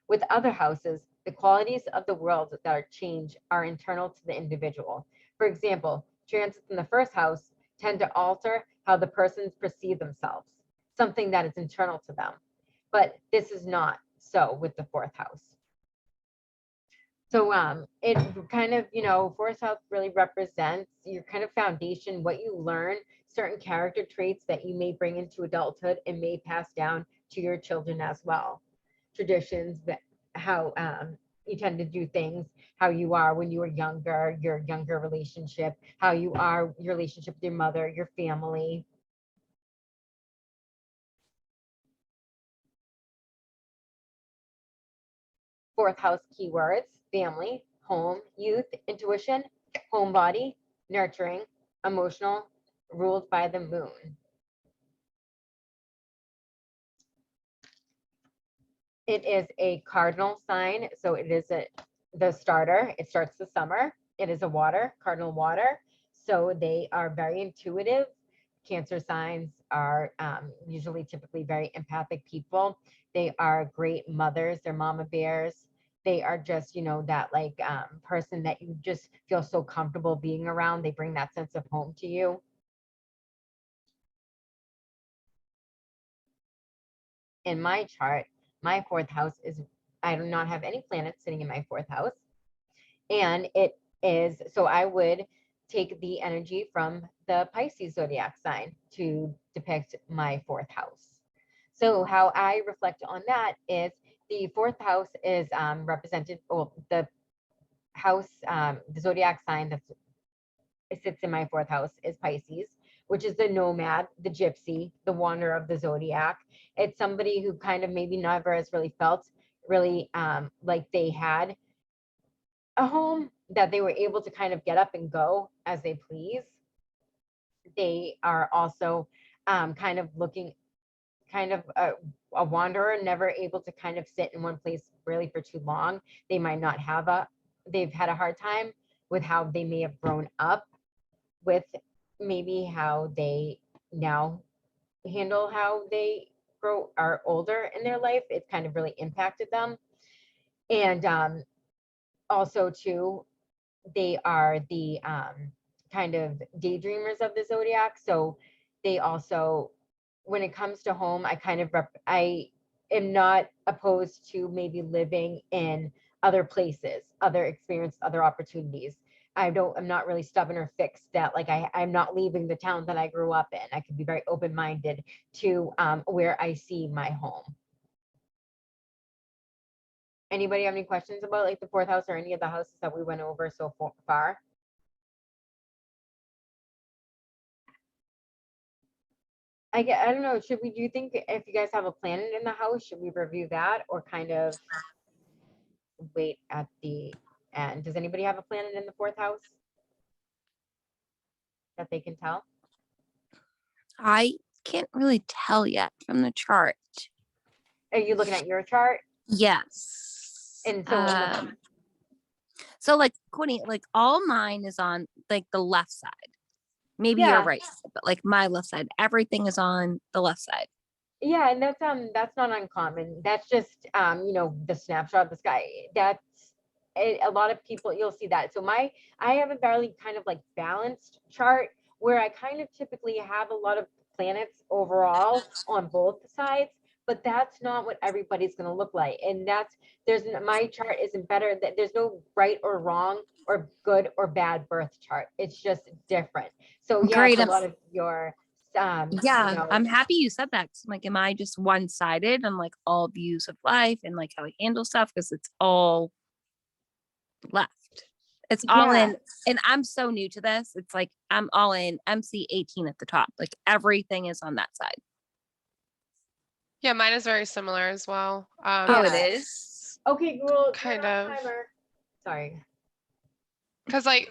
With other houses, the qualities of the world that are changed are internal to the individual. For example, transits in the first house tend to alter how the persons perceive themselves, something that is internal to them. But this is not so with the fourth house. So it kind of, fourth house really represents your kind of foundation, what you learn, certain character traits that you may bring into adulthood and may pass down to your children as well. Traditions, how you tend to do things, how you are when you were younger, your younger relationship, how you are, your relationship with your mother, your family. Fourth house keywords: family, home, youth, intuition, homebody, nurturing, emotional, ruled by the moon. It is a cardinal sign, so it is the starter. It starts the summer. It is a water, cardinal water, so they are very intuitive. Cancer signs are usually typically very empathic people. They are great mothers. They're mama bears. They are just, that like person that you just feel so comfortable being around. They bring that sense of home to you. In my chart, my fourth house is, I do not have any planets sitting in my fourth house. And it is, so I would take the energy from the Pisces zodiac sign to depict my fourth house. So how I reflect on that is the fourth house is represented, well, the house, the zodiac sign that sits in my fourth house is Pisces, which is the nomad, the gypsy, the wanderer of the zodiac. It's somebody who kind of maybe never has really felt really like they had a home, that they were able to kind of get up and go as they please. They are also kind of looking, kind of a wanderer, never able to kind of sit in one place really for too long. They might not have they've had a hard time with how they may have grown up, with maybe how they now handle how they are older in their life. It's kind of really impacted them. And also too, they are the kind of daydreamers of the zodiac. So they also, when it comes to home, I am not opposed to maybe living in other places, other experience, other opportunities. I'm not really stubborn or fixed that like I'm not leaving the town that I grew up in. I can be very open-minded to where I see my home. Anybody have any questions about like the fourth house or any of the houses that we went over so far? I don't know. Do you think if you guys have a planet in the house, should we review that or kind of wait at the end? Does anybody have a planet in the fourth house that they can tell?
I can't really tell yet from the chart.
Are you looking at your chart?
Yes.
And so,
so like Courtney, like all mine is on like the left side. Maybe
Yeah.
you're right, but like my left side, everything is on the left side.
yeah, and that's not uncommon. That's just the snapshot of the sky. That's a lot of people, you'll see that. So I have a fairly kind of like balanced chart where I kind of typically have a lot of planets overall on both sides, but that's not what everybody's going to look like. And my chart isn't better, that there's no right or wrong or good or bad birth chart. It's just different. So yeah,
Great.
a lot of your
I'm happy you said that. 'Cause I'm like, am I just one-sided on like all views of life and like how I handle stuff? Because it's all left. It's all
Yeah.
in. And I'm so new to this. It's like I'm all in MC 18 at the top. Like everything is on that side.
Yeah, mine is very similar as well.
Oh, it is?
Okay, well,
Kind
you're on
of.
timer. Sorry.
Because like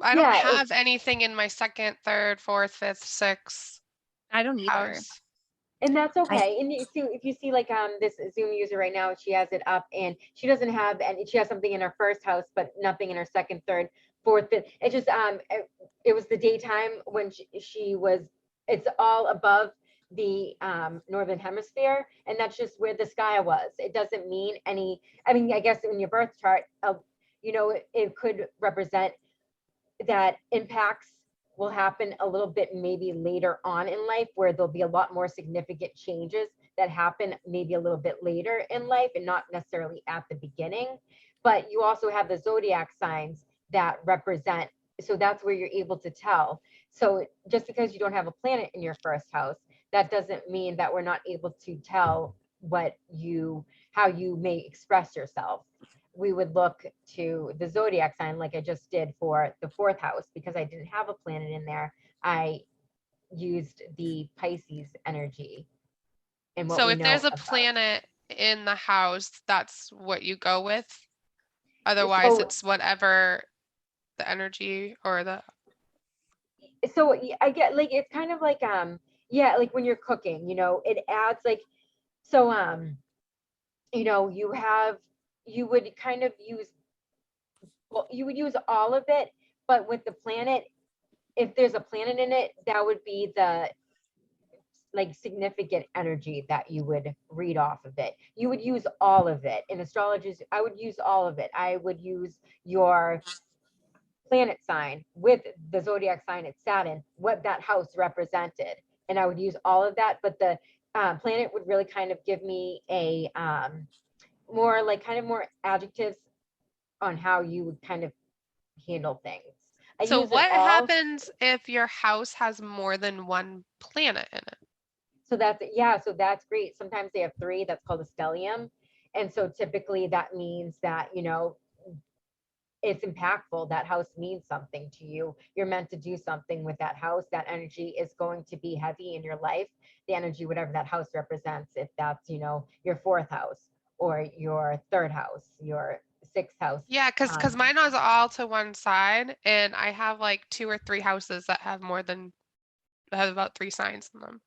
I
yeah,
don't have anything in my second, third, fourth, fifth, sixth
I don't either.
house.
And that's okay. And if you see like this Zoom user right now, she has it up and she doesn't have any, she has something in her first house, but nothing in her second, third, fourth, fifth. It just it was the daytime when she was, it's all above the northern hemisphere, and that's just where the sky was. It doesn't mean any, I mean, I guess in your birth chart, you know, it could represent that impacts will happen a little bit maybe later on in life, where there'll be a lot more significant changes that happen maybe a little bit later in life and not necessarily at the beginning. But you also have the zodiac signs that represent, so that's where you're able to tell. So just because you don't have a planet in your first house, that doesn't mean that we're not able to tell how you may express yourself. We would look to the zodiac sign, like I just did for the fourth house. Because I didn't have a planet in there, I used the Pisces energy. And what
So
we
if
know
there's a
about.
planet in the house, that's what you go with. Otherwise,
So-
it's whatever the energy or the.
So I get, like, it's kind of like, yeah, like when you're cooking, you know, it adds like, so, you know, you would kind of use, well, you would use all of it, but with the planet, if there's a planet in it, that would be the like significant energy that you would read off of it. You would use all of it. In astrology, I would use all of it. I would use your planet sign with the zodiac sign at Saturn, what that house represented. And I would use all of that, but the planet would really kind of give me a more like kind of more adjectives on how you would kind of handle things. I
So
use it
what
all.
happens if your house has more than one planet in it?
So that's, yeah, so that's great. Sometimes they have 3, that's called a stellium. And so typically that means that, you know, it's impactful. That house means something to you. You're meant to do something with that house. That energy is going to be heavy in your life. The energy, whatever that house represents, if that's, you know, your 4th house or your 3rd house, your 6th house.
Yeah, because mine was all to one side, and I have like 2 or 3 houses that have about 3 signs in them.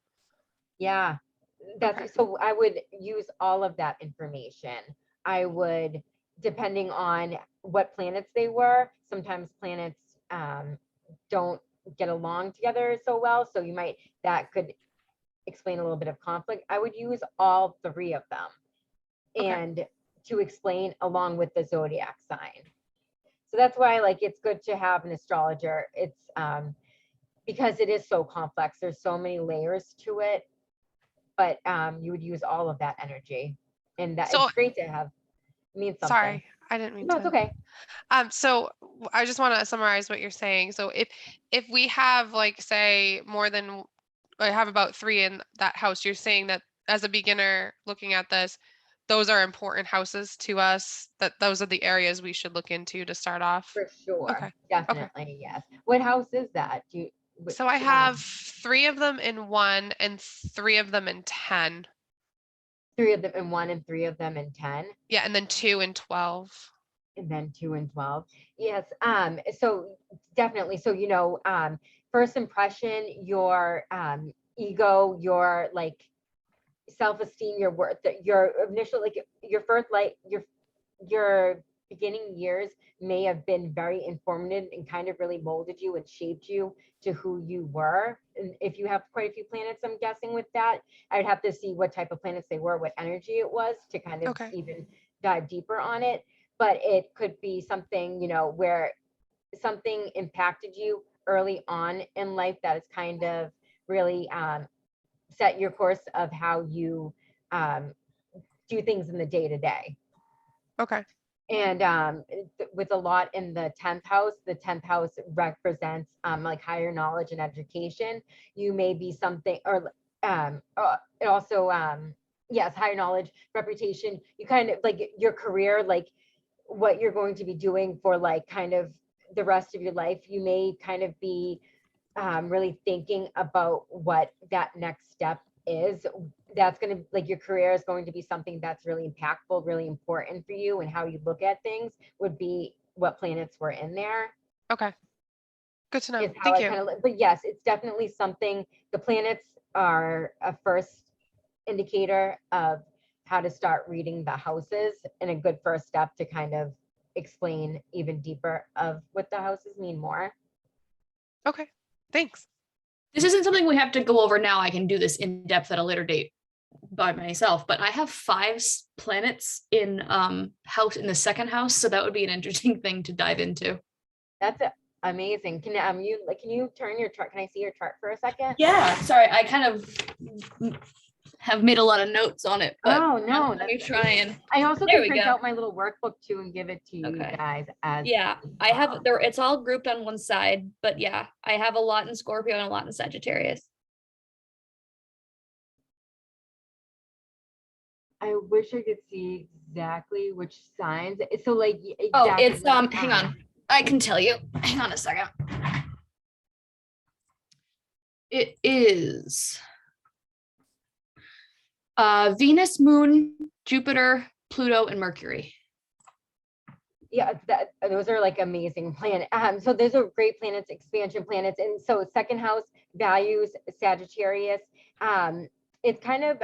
Yeah, that's
Okay.
so I would use all of that information. I would, depending on what planets they were, sometimes planets don't get along together so well. So that could explain a little bit of conflict. I would use all 3 of them and to explain along with the zodiac sign. So that's why, like, it's good to have an astrologer. It's because it is so complex. There's so many layers to it. But you would use all of that energy, and that
So-
it's great to have. Means something.
Sorry, I didn't mean
No,
to.
it's okay.
So I just want to summarize what you're saying. So if we have, like, say, more than, I have about 3 in that house, you're saying that as a beginner looking at this, those are important houses to us, that those are the areas we should look into to start off.
For sure.
Okay.
Definitely, yes. What house is that?
So I have 3 of them in 1 and 3 of them in 10.
3 of them in 1 and 3 of them in 10.
Yeah, and then 2 and 12.
And then 2 and 12. Yes. So definitely. So, you know, first impression, your ego, your like self-esteem, your worth, your initial, like your first, like your beginning years may have been very informative and kind of really molded you and shaped you to who you were. And if you have quite a few planets, I'm guessing with that, I'd have to see what type of planets they were, what energy it was, to kind of even dive deeper on it. But it could be something, you know, where something impacted you early on in life that has kind of really set your course of how you do things in the day-to-day.
Okay.
And with a lot in the 10th house represents like higher knowledge and education. You may be something, or it also, yes, higher knowledge, reputation. You kind of like your career, like what you're going to be doing for like kind of the rest of your life. You may kind of be really thinking about what that next step is. That's going to, like, your career is going to be something that's really impactful, really important for you, and how you look at things would be what planets were in there.
Okay. Good to know.
Is how
Thank
I
you.
kind of, but yes, it's definitely something. The planets are a first indicator of how to start reading the houses, and a good first step to kind of explain even deeper of what the houses mean more.
Okay. Thanks.
This isn't something we have to go over now. I can do this in depth at a later date by myself, but I have 5 planets in in the second house, so that would be an interesting thing to dive into.
That's amazing. Can you turn your chart? Can I see your chart for a second?
Yeah, sorry, I kind of have made a lot of notes on it. But
Oh no,
let me try and.
I also
There
can
we
print
go.
out my little workbook too and give it to you
Okay.
guys as
Yeah, I have there. It's all grouped on one side, but yeah, I have a lot in Scorpio and a lot in Sagittarius.
I wish I could see exactly which signs. So like
Oh,
exactly
it's hang on. I can tell you. Hang on a second. It is Venus, Moon, Jupiter, Pluto, and Mercury.
Yeah, those are like amazing planets. So those are great planets, expansion planets. And so second house values Sagittarius. It's kind of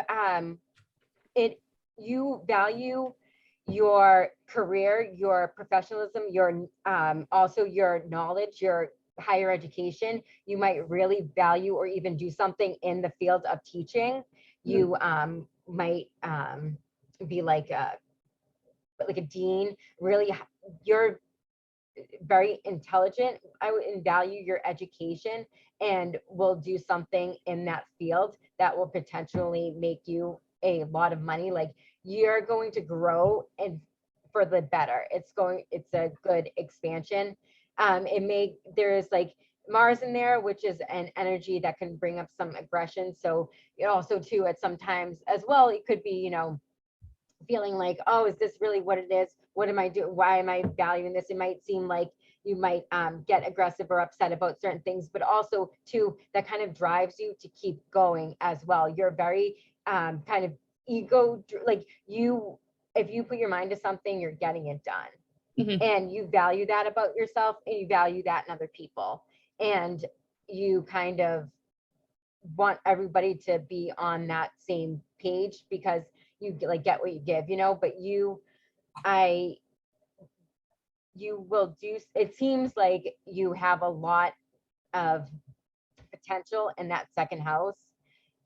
you value your career, your professionalism, your also your knowledge, your higher education. You might really value or even do something in the field of teaching. You might be like a dean. Really, you're very intelligent. I would value your education and will do something in that field that will potentially make you a lot of money. Like you're going to grow and for the better. It's a good expansion. There's like Mars in there, which is an energy that can bring up some aggression. So it also too, at sometimes as well, it could be, feeling like, oh, is this really what it is? What am I doing? Why am I valuing this? It might seem like you might get aggressive or upset about certain things, but also too, that kind of drives you to keep going as well. You're very kind of ego, like if you put your mind to something, you're getting it done. And you value that about yourself and you value that in other people. And you kind of want everybody to be on that same page because you like get what you give, but you will do, it seems like you have a lot of potential in that second house,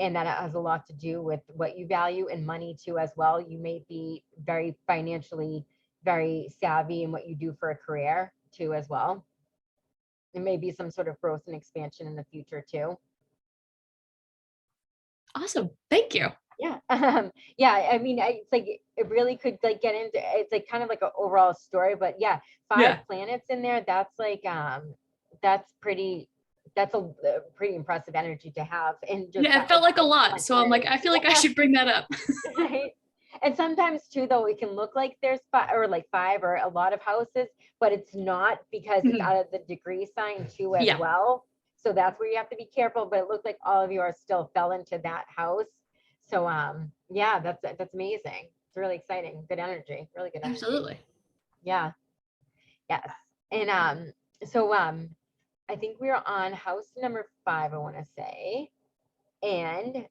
and that it has a lot to do with what you value and money too as well. You may be very financially very savvy in what you do for a career too as well. There may be some sort of growth and expansion in the future too.
Awesome. Thank you.
Yeah. Yeah. I mean, it's like, it really could like get into, it's like kind of like an overall story, but yeah, 5 planets in there. That's like, that's a pretty impressive energy to have. And just
it felt like a lot. So I'm like, I feel like I should bring that up.
Right. And sometimes too, though, it can look like there's 5 or a lot of houses, but it's not, because it's out of the degree sign too as well. So that's where you have to be careful, but it looks like all of you are still fell into that house. So yeah, that's amazing. It's really exciting. Good energy, really good energy.
Absolutely.
Yeah. Yes. And so I think we're on house number 5, I want to say. And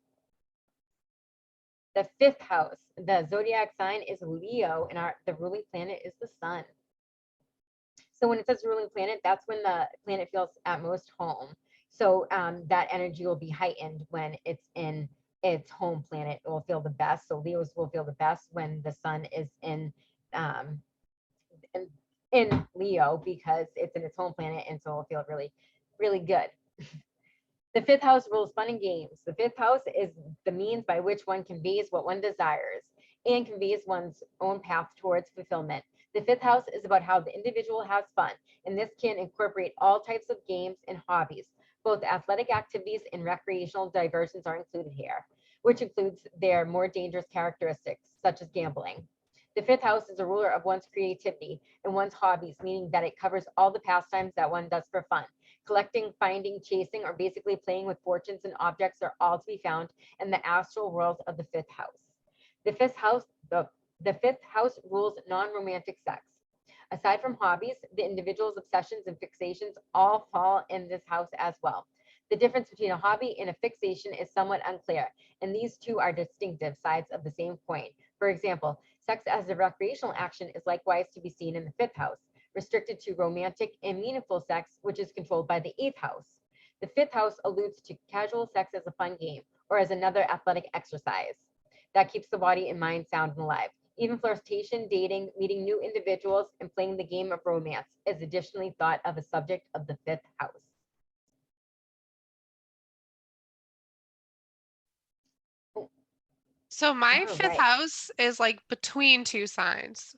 the 5th house, the zodiac sign is Leo, and the ruling planet is the sun. So when it says ruling planet, that's when the planet feels at most home. So that energy will be heightened when it's in its home planet. It will feel the best. So Leos will feel the best when the sun is in Leo, because it's in its home planet, and so it'll feel really, really good. The 5th house rules fun and games. The 5th house is the means by which one conveys what one desires and conveys one's own path towards fulfillment. The 5th house is about how the individual has fun, and this can incorporate all types of games and hobbies. Both athletic activities and recreational diversions are included here, which includes their more dangerous characteristics, such as gambling. The 5th house is a ruler of one's creativity and one's hobbies, meaning that it covers all the pastimes that one does for fun. Collecting, finding, chasing, or basically playing with fortunes and objects are all to be found in the astral world of the 5th house. The 5th house rules non-romantic sex. Aside from hobbies, the individual's obsessions and fixations all fall in this house as well. The difference between a hobby and a fixation is somewhat unclear, and these two are distinctive sides of the same coin. For example, sex as a recreational action is likewise to be seen in the 5th house, restricted to romantic and meaningful sex, which is controlled by the 8th house. The fifth house alludes to casual sex as a fun game or as another athletic exercise that keeps the body and mind sound and alive. Even flirtation, dating, meeting new individuals, and playing the game of romance is additionally thought of a subject of the fifth house.
So my
All
fifth
right.
house is like between two signs,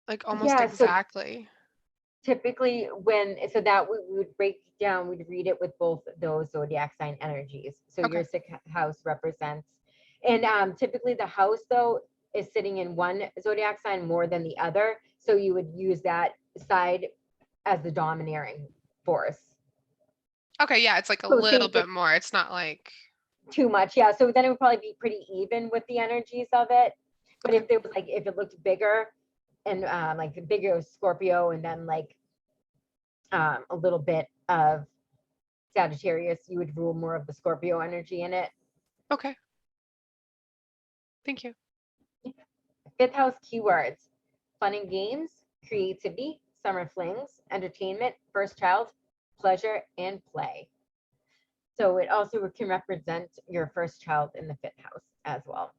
like almost
Yeah, so
exactly.
typically so that we would break down, we'd read it with both those zodiac sign energies. So
Okay.
your sixth house represents, and typically the house though is sitting in one zodiac sign more than the other. So you would use that side as the domineering force.
Okay, yeah, it's like a
So
little
say
bit more. It's not like,
too much, yeah. So then it would probably be pretty even with the energies of it. But if there was like, if it looked bigger and like bigger Scorpio and then like a little bit of Sagittarius, you would rule more of the Scorpio energy in it.
okay. Thank you.
Fifth house keywords: fun and games, creativity, summer flings, entertainment, first child, pleasure, and play. So it also can represent your first child in the fifth house as well.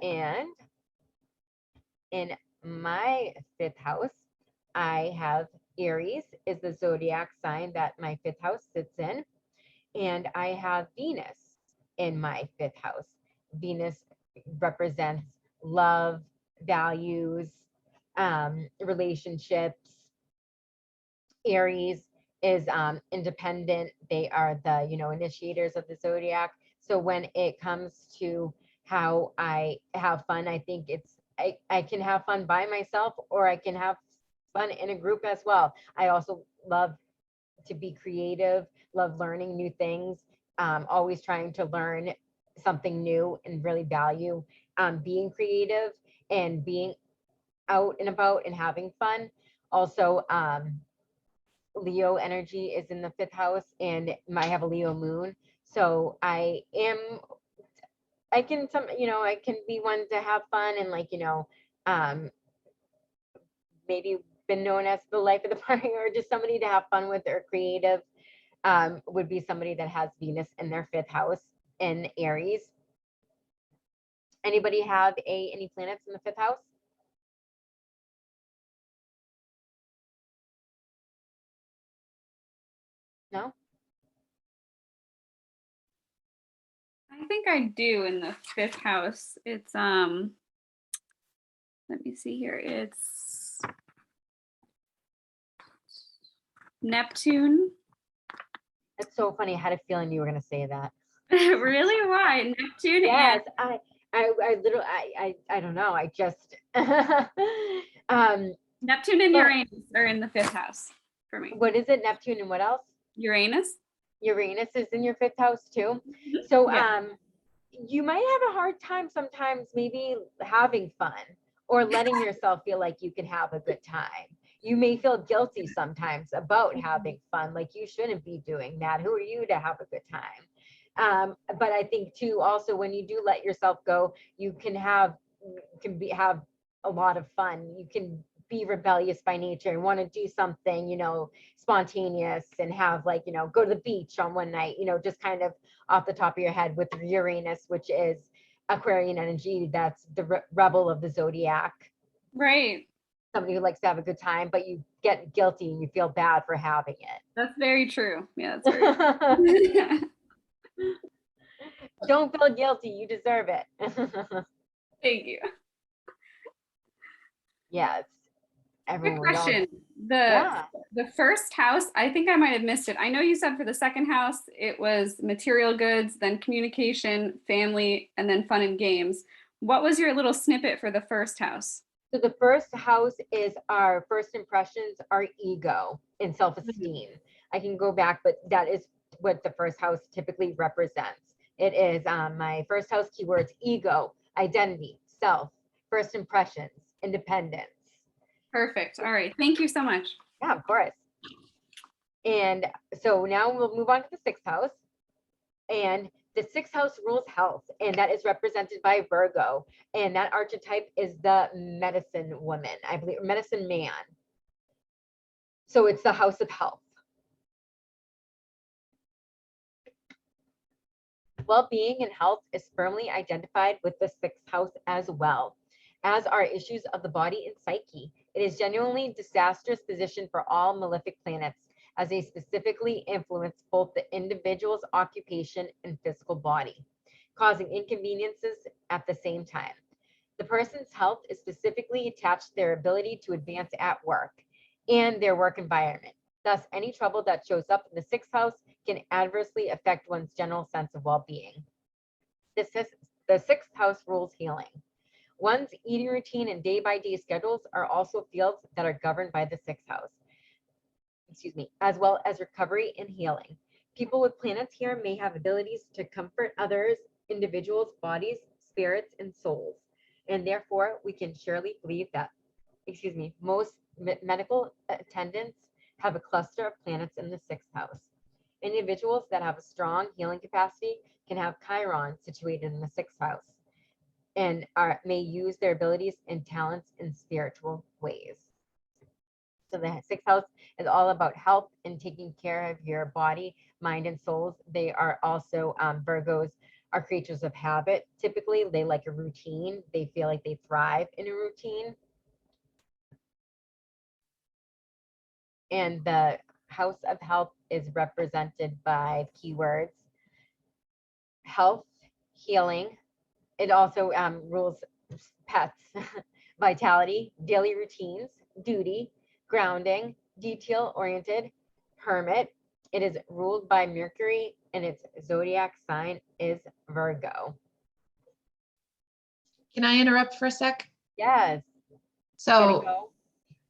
And in my fifth house, I have Aries is the zodiac sign that my fifth house sits in. And I have Venus in my fifth house. Venus represents love, values, relationships. Aries is independent. They are the, initiators of the zodiac. So when it comes to how I have fun, I think I can have fun by myself, or I can have fun in a group as well. I also love to be creative, love learning new things, always trying to learn something new, and really value being creative and being out and about and having fun. Also, Leo energy is in the fifth house, and I have a Leo moon. So I can be one to have fun and maybe been known as the life of the party, or just somebody to have fun with, or creative. Would be somebody that has Venus in their fifth house in Aries. Anybody have any planets in the fifth house? No?
I think I do in the fifth house. It's let me see here. It's Neptune.
It's so funny. I had a feeling you were going to say that.
Really? Why? Neptune?
Yes, I literally, I don't know. I just,
Neptune and Uranus are in the fifth house for me.
What is it? Neptune and what else?
Uranus.
Uranus is in your fifth house too. So,
Yeah.
You might have a hard time sometimes maybe having fun or letting yourself feel like you can have a good time. You may feel guilty sometimes about having fun, like you shouldn't be doing that. Who are you to have a good time? But I think too, also when you do let yourself go, you can have a lot of fun. You can be rebellious by nature and want to do something, spontaneous, and have go to the beach on one night, just kind of off the top of your head, with Uranus, which is Aquarian energy. That's the rebel of the zodiac.
Right.
Somebody who likes to have a good time, but you get guilty and you feel bad for having it.
That's very true. Yeah, that's very true.
Don't feel guilty. You deserve it.
Thank you.
Yes.
Good
Everyone.
question. The first house, I think I might have missed it. I know you said for the second house, it was material goods, then communication, family, and then fun and games. What was your little snippet for the first house?
So the first house is our first impressions, our ego and self-esteem. I can go back, but that is what the first house typically represents. It is my first house keywords: ego, identity, self, first impressions, independence.
Perfect. All right. Thank you so much.
Yeah, of course. And so now we'll move on to the sixth house. And the sixth house rules health, and that is represented by Virgo. And that archetype is the medicine woman, I believe, medicine man. So it's the house of health. Well-being and health is firmly identified with the sixth house as well, as are issues of the body and psyche. It is genuinely disastrous position for all malefic planets, as they specifically influence both the individual's occupation and physical body, causing inconveniences at the same time. The person's health is specifically attached to their ability to advance at work and their work environment. Thus, any trouble that shows up in the sixth house can adversely affect one's general sense of well-being. The sixth house rules healing. One's eating routine and day-by-day schedules are also fields that are governed by the sixth house, as well as recovery and healing. People with planets here may have abilities to comfort others, individuals, bodies, spirits, and souls. And therefore, we can surely believe that, most medical attendants have a cluster of planets in the sixth house. Individuals that have a strong healing capacity can have Chiron situated in the sixth house and may use their abilities and talents in spiritual ways. So the sixth house is all about health and taking care of your body, mind, and souls. They are also Virgos are creatures of habit. Typically, they like a routine. They feel like they thrive in a routine. And the house of health is represented by keywords: health, healing. It also rules pets, vitality, daily routines, duty, grounding, detail-oriented, hermit. It is ruled by Mercury, and its zodiac sign is Virgo.
Can I interrupt for a sec?
Yes.
So,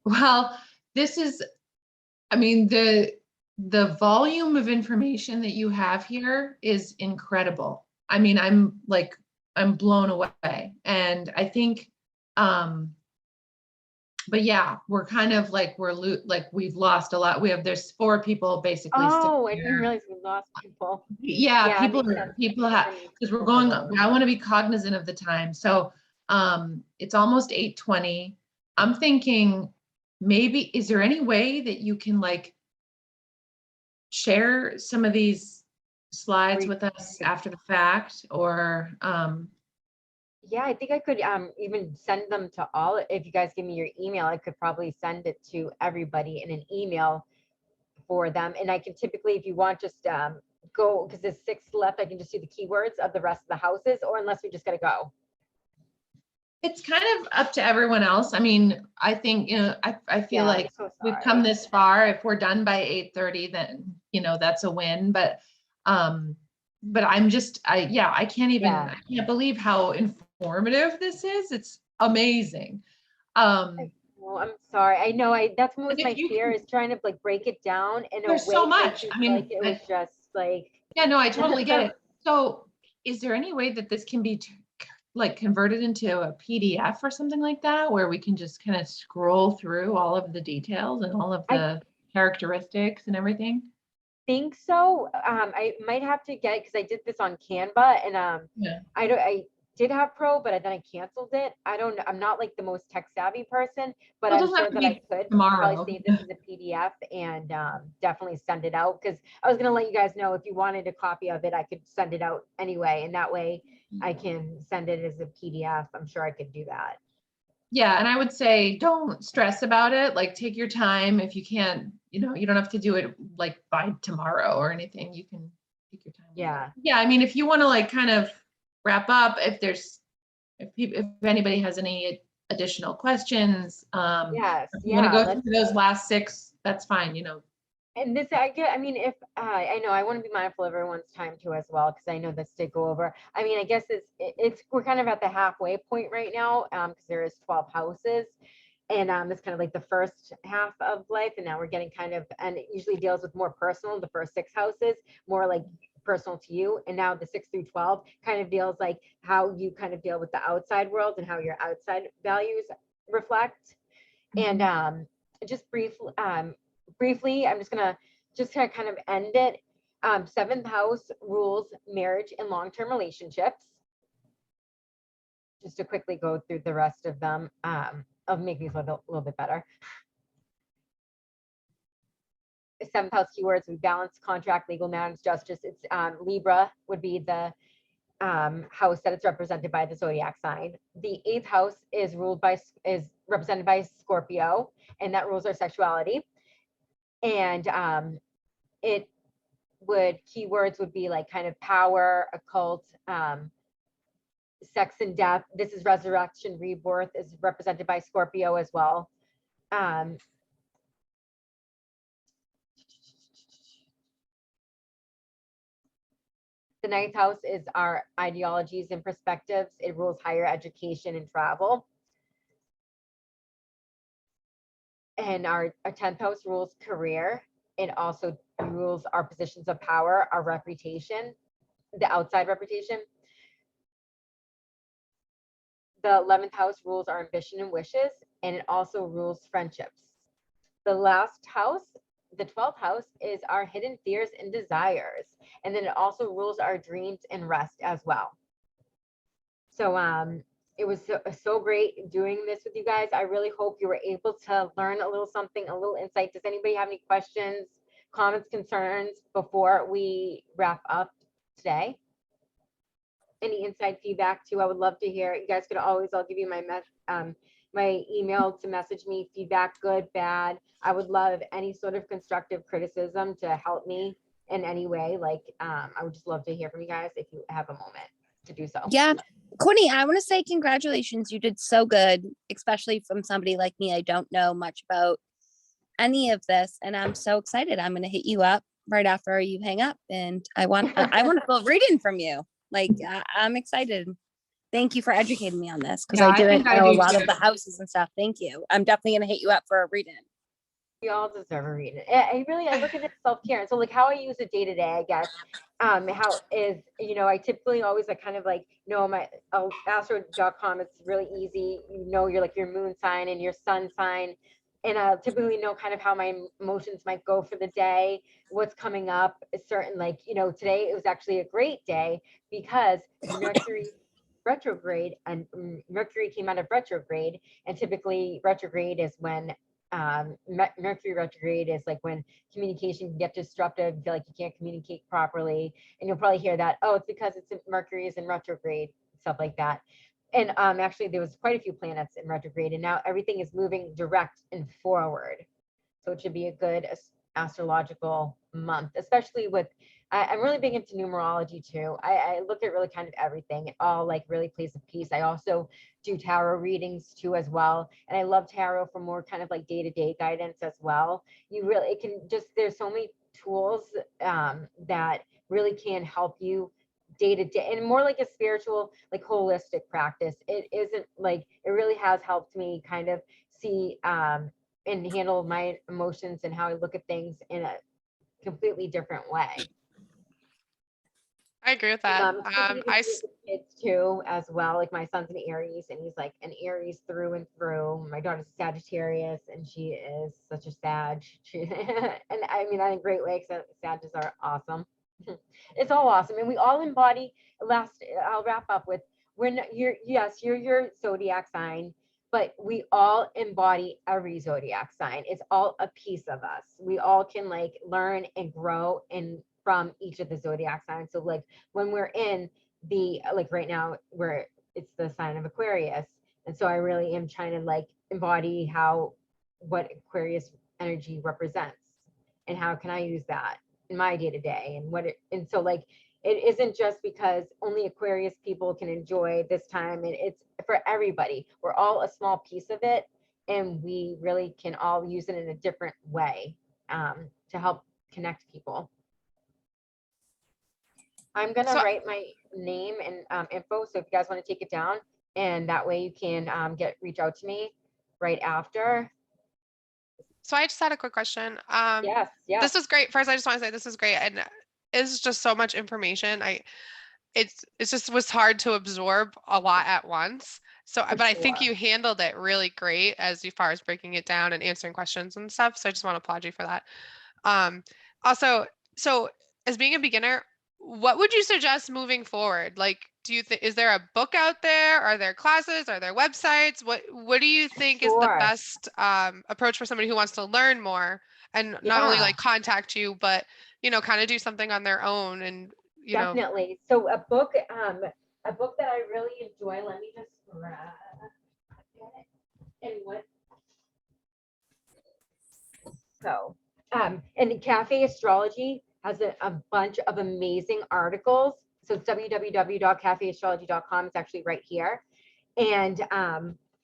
well, this is, I mean, the volume of information that you have here is incredible. I mean, I'm blown away. And I think, but yeah, we're kind of like, we've lost a lot. There's 4 people basically.
Oh, I didn't realize we lost people.
Yeah, people have, because we're going, I want to be cognizant of the time. So it's almost 8:20. I'm thinking, maybe, is there any way that you can like share some of these slides with us after the fact, or
yeah, I think I could even send them to all. If you guys give me your email, I could probably send it to everybody in an email for them. And I can typically, if you want, just go, because there's 6 left, I can just do the keywords of the rest of the houses, or unless we just got to go.
it's kind of up to everyone else. I mean, I think, I feel like we've come this far. If we're done by 8:30, then, that's a win. But I'm just, I can't even, I can't believe how informative this is. It's amazing.
Well, I'm sorry. I know that's what my fear is, trying to like break it down in a way.
There's so much. I mean,
like it was just like.
Yeah, no, I totally get it. So is there any way that this can be like converted into a PDF or something like that, where we can just kind of scroll through all of the details and all of the characteristics and everything?
Think so. I might have to get, because I did this on Canva, and I did have Pro, but then I canceled it. I don't know. I'm not like the most tech savvy person, but I'm sure that I could probably save this as a PDF and definitely send it out, because I was gonna let you guys know, if you wanted a copy of it, I could send it out anyway, and that way I can send it as a PDF. I'm sure I could do that.
Yeah, and I would say don't stress about it. Like, take your time. If you can't, you don't have to do it like by tomorrow or anything. You can take your time.
Yeah.
Yeah, I mean, if you want to like kind of wrap up, if anybody has any additional questions,
yes,
you want to go through those last 6, that's fine,
And this, I mean, if I know, I want to be mindful of everyone's time too as well, because I know this did go over. I mean, I guess we're kind of at the halfway point right now, because there is 12 houses, and it's kind of like the first half of life, and now we're getting kind of, and it usually deals with more personal. The first 6 houses, more like personal to you, and now the 6 through 12 kind of deals like how you kind of deal with the outside world and how your outside values reflect. And just briefly, I'm just gonna kind of end it. 7th house rules marriage and long-term relationships. Just to quickly go through the rest of them, of make these a little bit better. 7th house keywords: we balance, contract, legal matters, justice. It's Libra would be the house that it's represented by, the zodiac sign. The 8th house is represented by Scorpio, and that rules our sexuality. And keywords would be like kind of power, occult, sex and death. This is resurrection, rebirth is represented by Scorpio as well. The 9th house is our ideologies and perspectives. It rules higher education and travel. And our 10th house rules career. It also rules our positions of power, our reputation, the outside reputation. The 11th house rules our ambition and wishes, and it also rules friendships. The last house, the 12th house, is our hidden fears and desires. And then it also rules our dreams and rest as well. So it was so great doing this with you guys. I really hope you were able to learn a little something, a little insight. Does anybody have any questions, comments, concerns before we wrap up today? Any inside feedback too? I would love to hear. You guys could always, I'll give you my email to message me, feedback, good, bad. I would love any sort of constructive criticism to help me in any way. Like, I would just love to hear from you guys if you have a moment to do so.
Yeah. Courtney, I want to say congratulations. You did so good, especially from somebody like me. I don't know much about any of this, and I'm so excited. I'm going to hit you up right after you hang up, and I want a full reading from you. Like, I'm excited. Thank you for educating me on this, because
Yeah,
I didn't
think I
know a
do
lot
too.
of the houses and stuff. Thank you. I'm definitely going to hit you up for a reading.
We all deserve a reading. I look at it self-care. And so like how I use it day to day, I guess, how is, I typically always kind of like, my astro.com, it's really easy. Your moon sign and your sun sign. And I'll typically know kind of how my emotions might go for the day, what's coming up. Is certain, today it was actually a great day because Mercury retrograde, and Mercury came out of retrograde, and typically retrograde is when Mercury retrograde is like when communication can get disrupted, you feel like you can't communicate properly, and you'll probably hear that, oh, it's because Mercury is in retrograde, stuff like that. And actually there was quite a few planets in retrograde, and now everything is moving direct and forward, so it should be a good astrological month, especially with I'm really big into numerology too. I look at really kind of everything. It all really plays a piece. I also do tarot readings too as well. And I love tarot for more kind of day-to-day guidance as well. There's so many tools that really can help you day to day, and more like a spiritual, holistic practice. It isn't it really has helped me kind of see and handle my emotions and how I look at things in a completely different way.
I agree with that.
Kids too as well. Like my son's an Aries, and he's like an Aries through and through. My daughter's a Sagittarius, and she is such a Sag. And I mean that in a great way, because Sages are awesome. It's all awesome, and we all embody. I'll wrap up with you're your zodiac sign, but we all embody every zodiac sign. It's all a piece of us. We all can learn and grow from each of the zodiac signs. So when we're in the right now where it's the sign of Aquarius, and so I really am trying to embody what Aquarius energy represents, and how can I use that in my day-to-day, and so it isn't just because only Aquarius people can enjoy this time, and it's for everybody. We're all a small piece of it, and we really can all use it in a different way to help connect people. I'm gonna write my name and info, so if you guys want to take it down, and that way you can reach out to me right after.
So I just had a quick question.
Yes.
This was great. First, I just want to say this is great, and it's just so much information. It just was hard to absorb a lot at once. So, but I think you handled it really great as far as breaking it down and answering questions and stuff. So I just want to applaud you for that. Also, so as being a beginner, what would you suggest moving forward? Do you think, is there a book out there? Are there classes? Are there websites? What do you think is the best approach for somebody who wants to learn more and not only contact you, but kind of do something on their own and you know,
Definitely. So a book that I really enjoy, let me just grab it. And what? So, and Cafe Astrology has a bunch of amazing articles. So it's www.cafeastrology.com. It's actually right here. And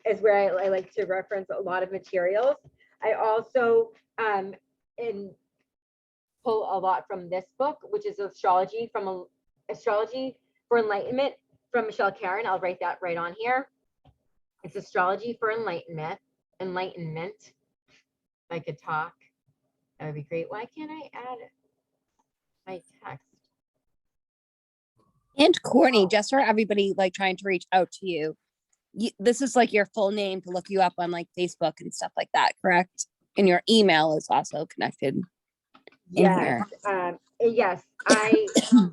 is where I like to reference a lot of materials. I also pull a lot from this book, which is Astrology for Enlightenment from Michelle Caron. I'll write that right on here. It's Astrology for Enlightenment. If I could talk, that would be great. Why can't I add my text?
And Courtney, just for everybody like trying to reach out to you, this is like your full name to look you up on like Facebook and stuff like that, correct? And your email is also connected.
Yes, yes. I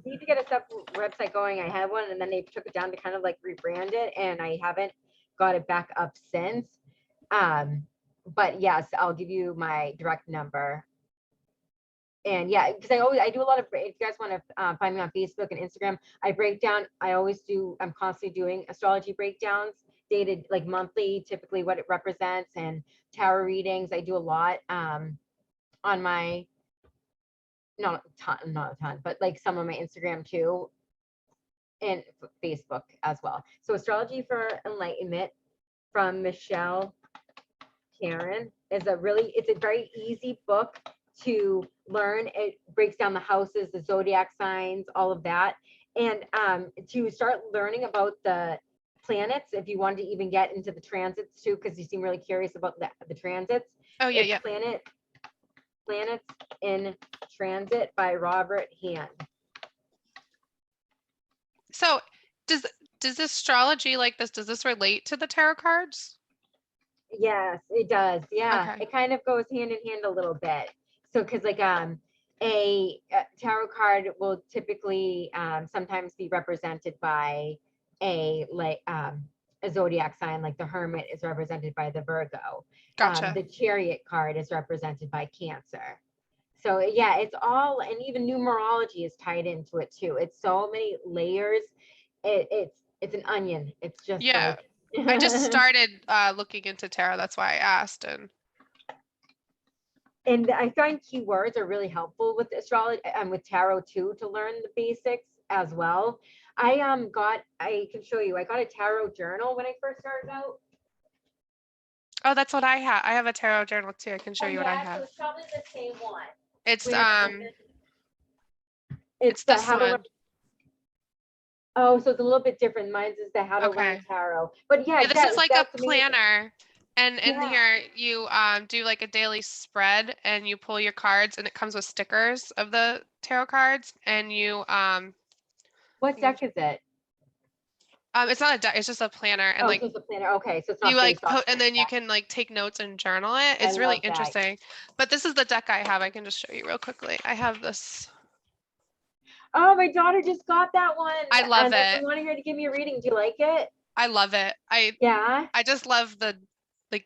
need to get a separate website going. I had one, and then they took it down to kind of like rebrand it, and I haven't got it back up since. But yes, I'll give you my direct number. And yeah, because I do a lot of, if you guys want to find me on Facebook and Instagram, I'm constantly doing astrology breakdowns, dated like monthly, typically what it represents, and tarot readings. I do a lot on my, not a ton, but like some of my Instagram too, and Facebook as well. So Astrology for Enlightenment from Michelle Caron is it's a very easy book to learn. It breaks down the houses, the zodiac signs, all of that. And to start learning about the planets, if you wanted to even get into the transits too, because you seem really curious about the transits.
oh yeah, yeah.
Planets in Transit by Robert Hand.
So does astrology like this, does this relate to the tarot cards?
Yes, it does. Yeah,
Okay.
it kind of goes hand in hand a little bit. So, because like a tarot card will typically sometimes be represented by a zodiac sign, like the Hermit is represented by the Virgo.
Gotcha.
The Chariot card is represented by Cancer. So yeah, it's all, and even numerology is tied into it too. It's so many layers. It's an onion. It's just
Yeah.
like
I just started looking into tarot. That's why I asked.
And I find keywords are really helpful with astrology and with tarot too, to learn the basics as well. I can show you, I got a tarot journal when I first started out.
Oh, that's what I have. I have a tarot journal too. I can show you what I
So
have.
it's probably the same one.
It's
It's
this
how to
one.
learn. Oh, so it's a little bit different. Mine's is the how to learn
Okay.
tarot. But yeah,
Yeah, this is like a
that's amazing.
planner. And in
Yeah.
here you do like a daily spread and you pull your cards and it comes with stickers of the tarot cards and you
What deck is it?
it's not a deck, it's just a planner and
Oh,
like
it's just a planner. Okay, so it's not
you like
based off
put and then you
deck.
can like take notes and journal it.
I
It's really
love that.
interesting. But this is the deck I have. I can just show you real quickly. I have this.
Oh, my daughter just got that one.
I love
and I've
it.
been wanting her to give me a reading. Do you like it?
I love it.
Yeah.
I just love the, like,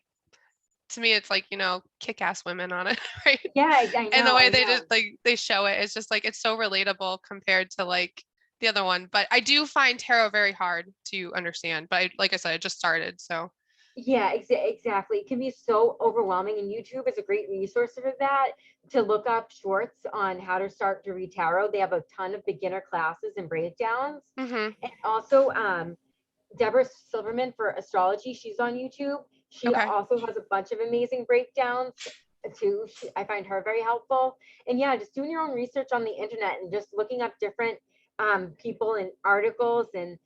to me it's like, you know, kick-ass women on it, right?
Yeah, I know.
And the way
I
they
know.
just like they show it, it's just like it's so relatable compared to like the other one. But I do find tarot very hard to understand. But like I said, I just started, so.
Yeah, exactly. It can be so overwhelming, and YouTube is a great resource for that, to look up shorts on how to start to read tarot. They have a ton of beginner classes and breakdowns.
Mhm.
And also, Deborah Silverman for astrology, she's on YouTube. She
Okay.
also has a bunch of amazing breakdowns too. I find her very helpful. And yeah, just doing your own research on the internet and just looking up different people and articles. And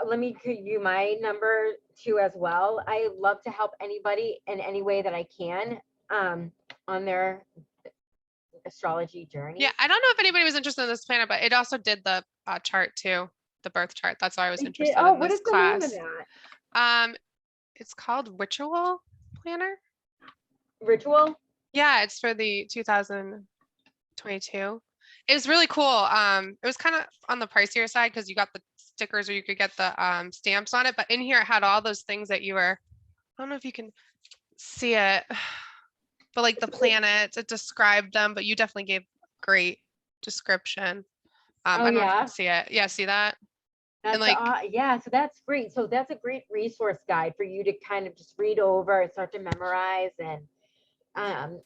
let me give you my number too as well. I love to help anybody in any way that I can on their astrology journey.
Yeah, I don't know if anybody was interested in this planner, but it also did the chart too, the birth chart. That's why I was interested in
What
this
is the name
class.
of that?
It's called Ritual Planner.
Ritual?
Yeah, it's for the 2022. It was really cool. It was kind of on the pricier side because you got the stickers or you could get the stamps on it, but in here it had all those things that you were, I don't know if you can see it, but like the planets, it described them, but you definitely gave great description. I
Oh,
don't know if you
yeah?
can see it. Yeah, see that?
That's
like-
yeah, so that's great. So that's a great resource guide for you to kind of just read over and start to memorize. And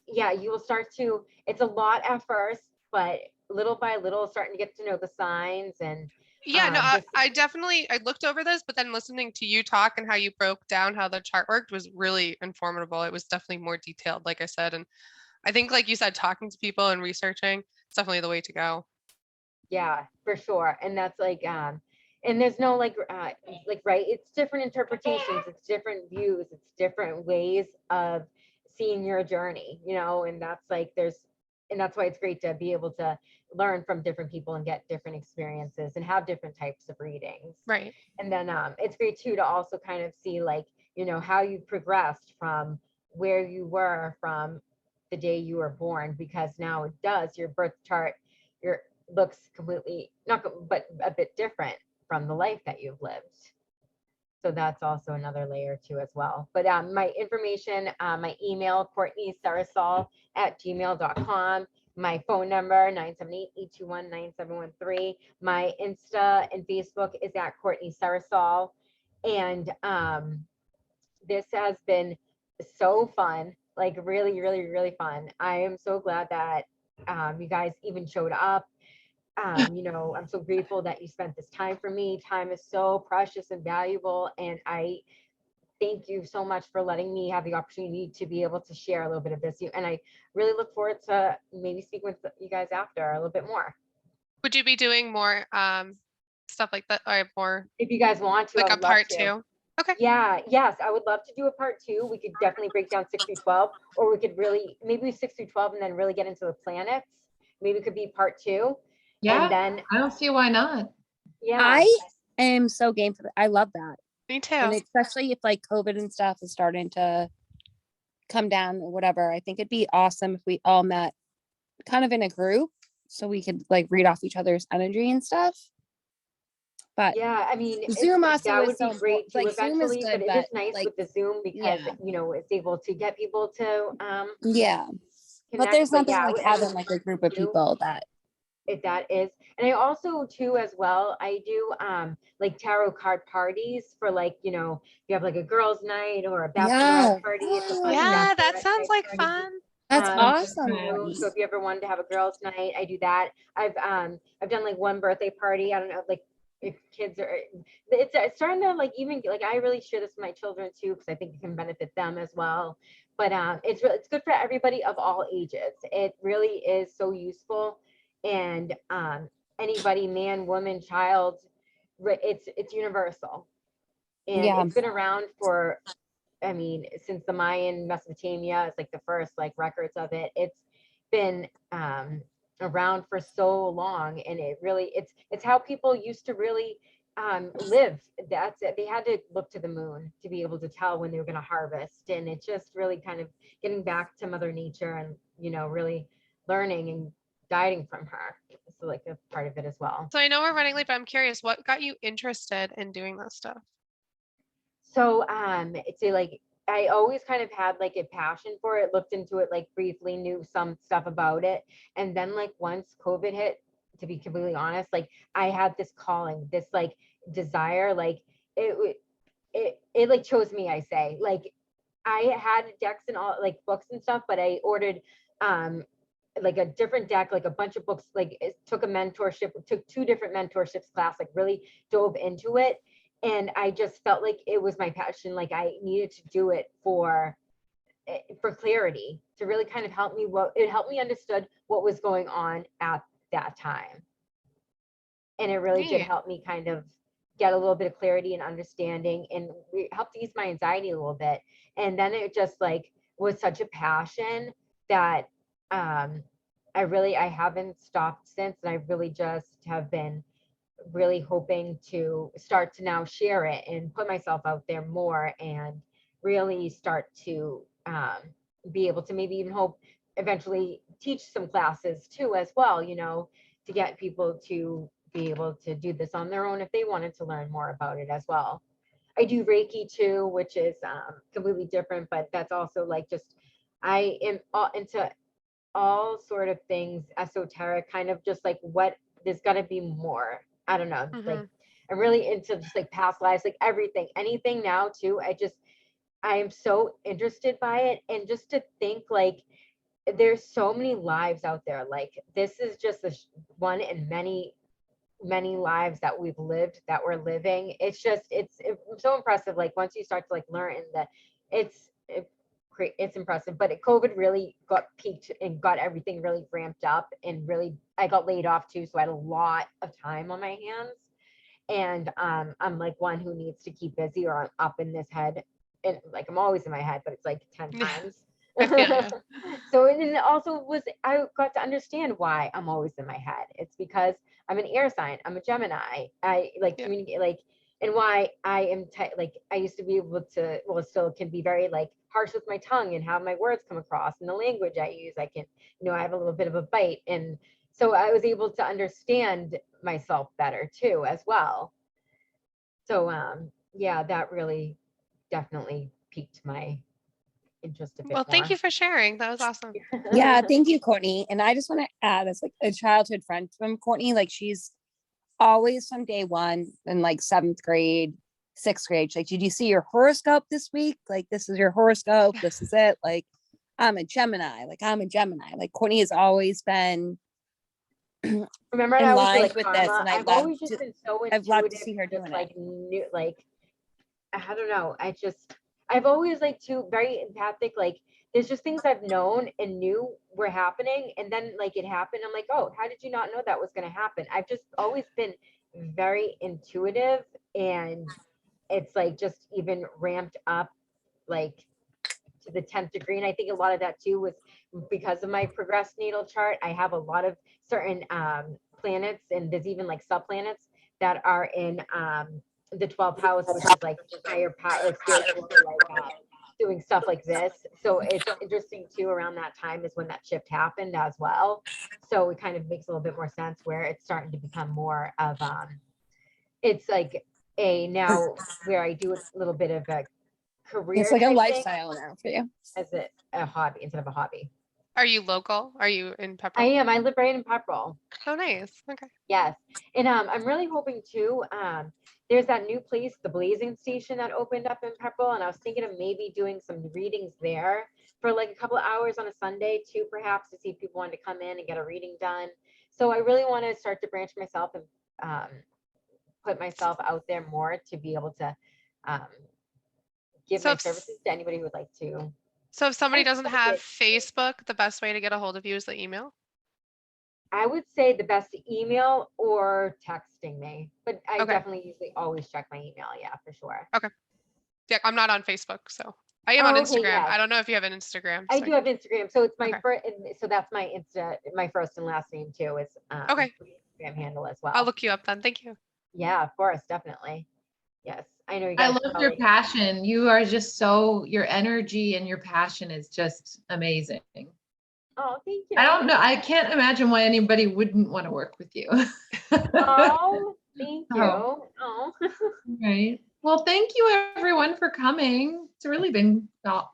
yeah, you will start to, it's a lot at first, but little by little starting to get to know the signs. And
Yeah, no,
just-
I definitely, I looked over this, but then listening to you talk and how you broke down how the chart worked was really informative. It was definitely more detailed, like I said. And I think, like you said, talking to people and researching is definitely the way to go.
yeah, for sure. And that's like, and there's no like, right, it's different interpretations, it's different views, it's different ways of seeing your journey, you know. And that's like, and that's why it's great to be able to learn from different people and get different experiences and have different types of readings.
Right.
And then it's great too to also kind of see, like, you know, how you progressed from where you were from the day you were born, because now it does, your birth chart, your looks completely but a bit different from the life that you've lived. So that's also another layer too as well. But my information, my email, CourtneySarasol@gmail.com. My phone number, 978-821-9713. My Insta and Facebook is at Courtney Sarasol. And this has been so fun, like really, really, really fun. I am so glad that you guys even showed up. You know, I'm so grateful that you spent this time for me. Time is so precious and valuable. And I thank you so much for letting me have the opportunity to be able to share a little bit of this. And I really look forward to maybe speaking with you guys after a little bit more.
Would you be doing more stuff like that, or more
If you guys want to,
like
I
a
would love
part
to.
2? Okay.
Yeah, yes, I would love to do a part 2. We could definitely break down 6 through 12, or we could really maybe 6 through 12 and then really get into the planets. Maybe it could be part 2.
Yeah,
And then
I don't see why not.
yeah,
I am so game for that. I love that.
Me too.
And especially if like COVID and stuff is starting to come down or whatever, I think it'd be awesome if we all met kind of in a group so we could like read off each other's energy and stuff. But
yeah, I mean,
Zoom also
that
is
would be
so
great too
like Zoom is
eventually,
good,
but it is
but
nice
like
with the Zoom because
yeah.
you know, it's able to get people to
yeah. But
connect.
there's nothing
yeah,
like
I
having
mean,
like a group of
do-
people that
if that is. And I also too as well, I do like tarot card parties for, like, you know, you have like a girls' night or a
Yeah.
bachelorette party. It's a fun
Yeah, that
bachelorette
sounds
type
like
party.
fun.
that's awesome.
So if you ever wanted to have a girls' night, I do that. I've done like one birthday party. I don't know, like if kids are, it's starting to like, even like I really share this with my children too, because I think it can benefit them as well. But it's good for everybody of all ages. It really is so useful. And anybody, man, woman, child, it's universal. And
Yeah.
it's been around for, I mean, since the Mayan Mesopotamia is like the first like records of it. It's been around for so long, and it really, it's how people used to really live. That's it. They had to look to the moon to be able to tell when they were going to harvest, and it's just really kind of getting back to Mother Nature and, you know, really learning and guiding from her. So like a part of it as well.
So I know we're running late, but I'm curious, what got you interested in doing this stuff?
So it's like I always kind of had like a passion for it, looked into it like briefly, knew some stuff about it. And then like once COVID hit, to be completely honest, like I had this calling, this like desire, like it like chose me, I say. Like I had decks and all like books and stuff, but I ordered like a different deck, like a bunch of books, like it took a mentorship, took 2 different mentorships class, like really dove into it. And I just felt like it was my passion. Like I needed to do it for clarity, to really kind of help me. It helped me understood what was going on at that time. And it really did
Neat.
help me kind of get a little bit of clarity and understanding, and it helped ease my anxiety a little bit. And then it just like was such a passion that I haven't stopped since. And I really just have been really hoping to start to now share it and put myself out there more, and really start to be able to maybe even hope eventually teach some classes too as well, you know, to get people to be able to do this on their own if they wanted to learn more about it as well. I do Reiki too, which is completely different, but that's also like just, I am into all sort of things esoteric, kind of just like what there's got to be more. I don't know. Like
Mhm.
I'm really into just like past lives, like everything, anything now too. I am so interested by it. And just to think like there's so many lives out there. Like this is just one in many, many lives that we've lived, that we're living. It's so impressive. Like once you start to like learn that it's impressive. But COVID really got peaked and got everything really ramped up, and really I got laid off too. So I had a lot of time on my hands. And I'm like one who needs to keep busy, or I'm up in this head. And like I'm always in my head, but it's like 10 times.
I feel ya.
So and it also I got to understand why I'm always in my head. It's because I'm an air sign. I'm a Gemini. I like
Yeah.
communicate like, and why I am like I used to be able to, well, still can be very like harsh with my tongue and how my words come across and the language I use. I can, I have a little bit of a bite, and so I was able to understand myself better too as well. So yeah, that really definitely piqued my interest a bit
Well, thank
more.
you for sharing. That was awesome.
Yeah, thank you, Courtney. And I just want to add, as like a childhood friend from Courtney, like she's always from day one in like 7th grade, 6th grade. She's like, did you see your horoscope this week? Like, this is your horoscope. This is it. Like, I'm a Gemini. Like, I'm a Gemini. Like, Courtney has always been
Remember,
in
I always
line
feel like
with
karma.
this, and
I've always just been so
I've loved to
intuitive,
see her
just
doing
like
it.
new, like I don't know. I've always like too very empathic. Like there's just things I've known and knew were happening, and then like it happened. I'm like, oh, how did you not know that was going to happen? I've just always been very intuitive, and it's like just even ramped up like to the 10th degree. And I think a lot of that too was because of my progressed natal chart. I have a lot of certain planets, and there's even like subplanets that are in the 12th house, which is like higher power, like spiritual, like doing stuff like this. So it's interesting too, around that time is when that shift happened as well. So it kind of makes a little bit more sense where it's starting to become more of it's like a now where I do a little bit of a career.
It's like a
type thing
lifestyle now for you.
as a hobby instead of a hobby.
Are you local? Are you in
I
Pepperell?
am. I live right in Pepperell.
Oh, nice. Okay.
Yes. And I'm really hoping too, there's that new place, the Blazing Station, that opened up in Pepperell, and I was thinking of maybe doing some readings there for like a couple of hours on a Sunday too, perhaps, to see if people wanted to come in and get a reading done. So I really want to start to branch myself and put myself out there more to be able to give
So
my
if,
services to anybody who would like to.
so if somebody doesn't have
Okay.
Facebook, the best way to get a hold of you is the email?
I would say the best email or texting me, but I
Okay.
definitely usually always check my email. Yeah, for sure.
Yeah, I'm not on Facebook, so I am on
Oh, okay,
Instagram.
yes.
I don't know if you have an Instagram.
I
so-
do have Instagram, so it's my
Okay.
first. So that's my my first and last name too. Is
Okay.
Instagram handle as well.
I'll look you up then. Thank you.
Yeah, of course, definitely. Yes, I know you
I
guys.
love your passion. You are just your energy and your passion is just amazing.
Oh, thank you.
I don't know. I can't imagine why anybody wouldn't want to work with you.
Oh, thank you.
Oh.
Oh.
Right. Well, thank you everyone for coming. It's really been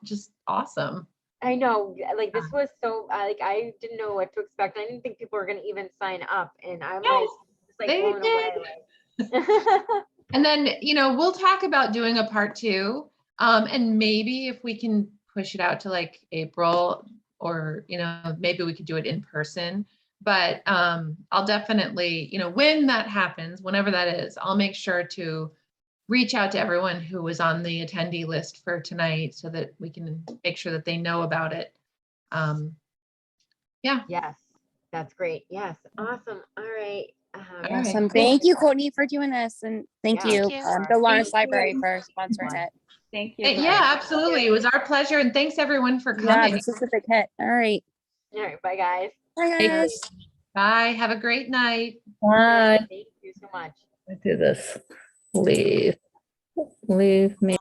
just awesome.
I know, like this was so like I didn't know what to expect. I didn't think people were gonna even sign up, and I'm
Yes,
just like
they
blown away.
did.
Like.
And then, we'll talk about doing a part 2. And maybe if we can push it out to like April, or, maybe we could do it in person. But I'll definitely, when that happens, whenever that is, I'll make sure to reach out to everyone who was on the attendee list for tonight so that we can make sure that they know about it. Yeah.
Yes, that's great. Yes, awesome. All right.
All right,
Awesome.
cool.
Thank you, Courtney, for doing this. And thank
Yeah,
you,
Thank you.
the Lawrence
Thank
Library,
you.
for sponsoring it.
Thank you.
Yeah, absolutely. It was our pleasure. And thanks everyone for
Yeah,
coming.
this is a big hit. All right.
All right. Bye, guys.
Bye,
Hey,
guys.
Bye. Have a great night.
Thank you so much.
I do this. Leave me.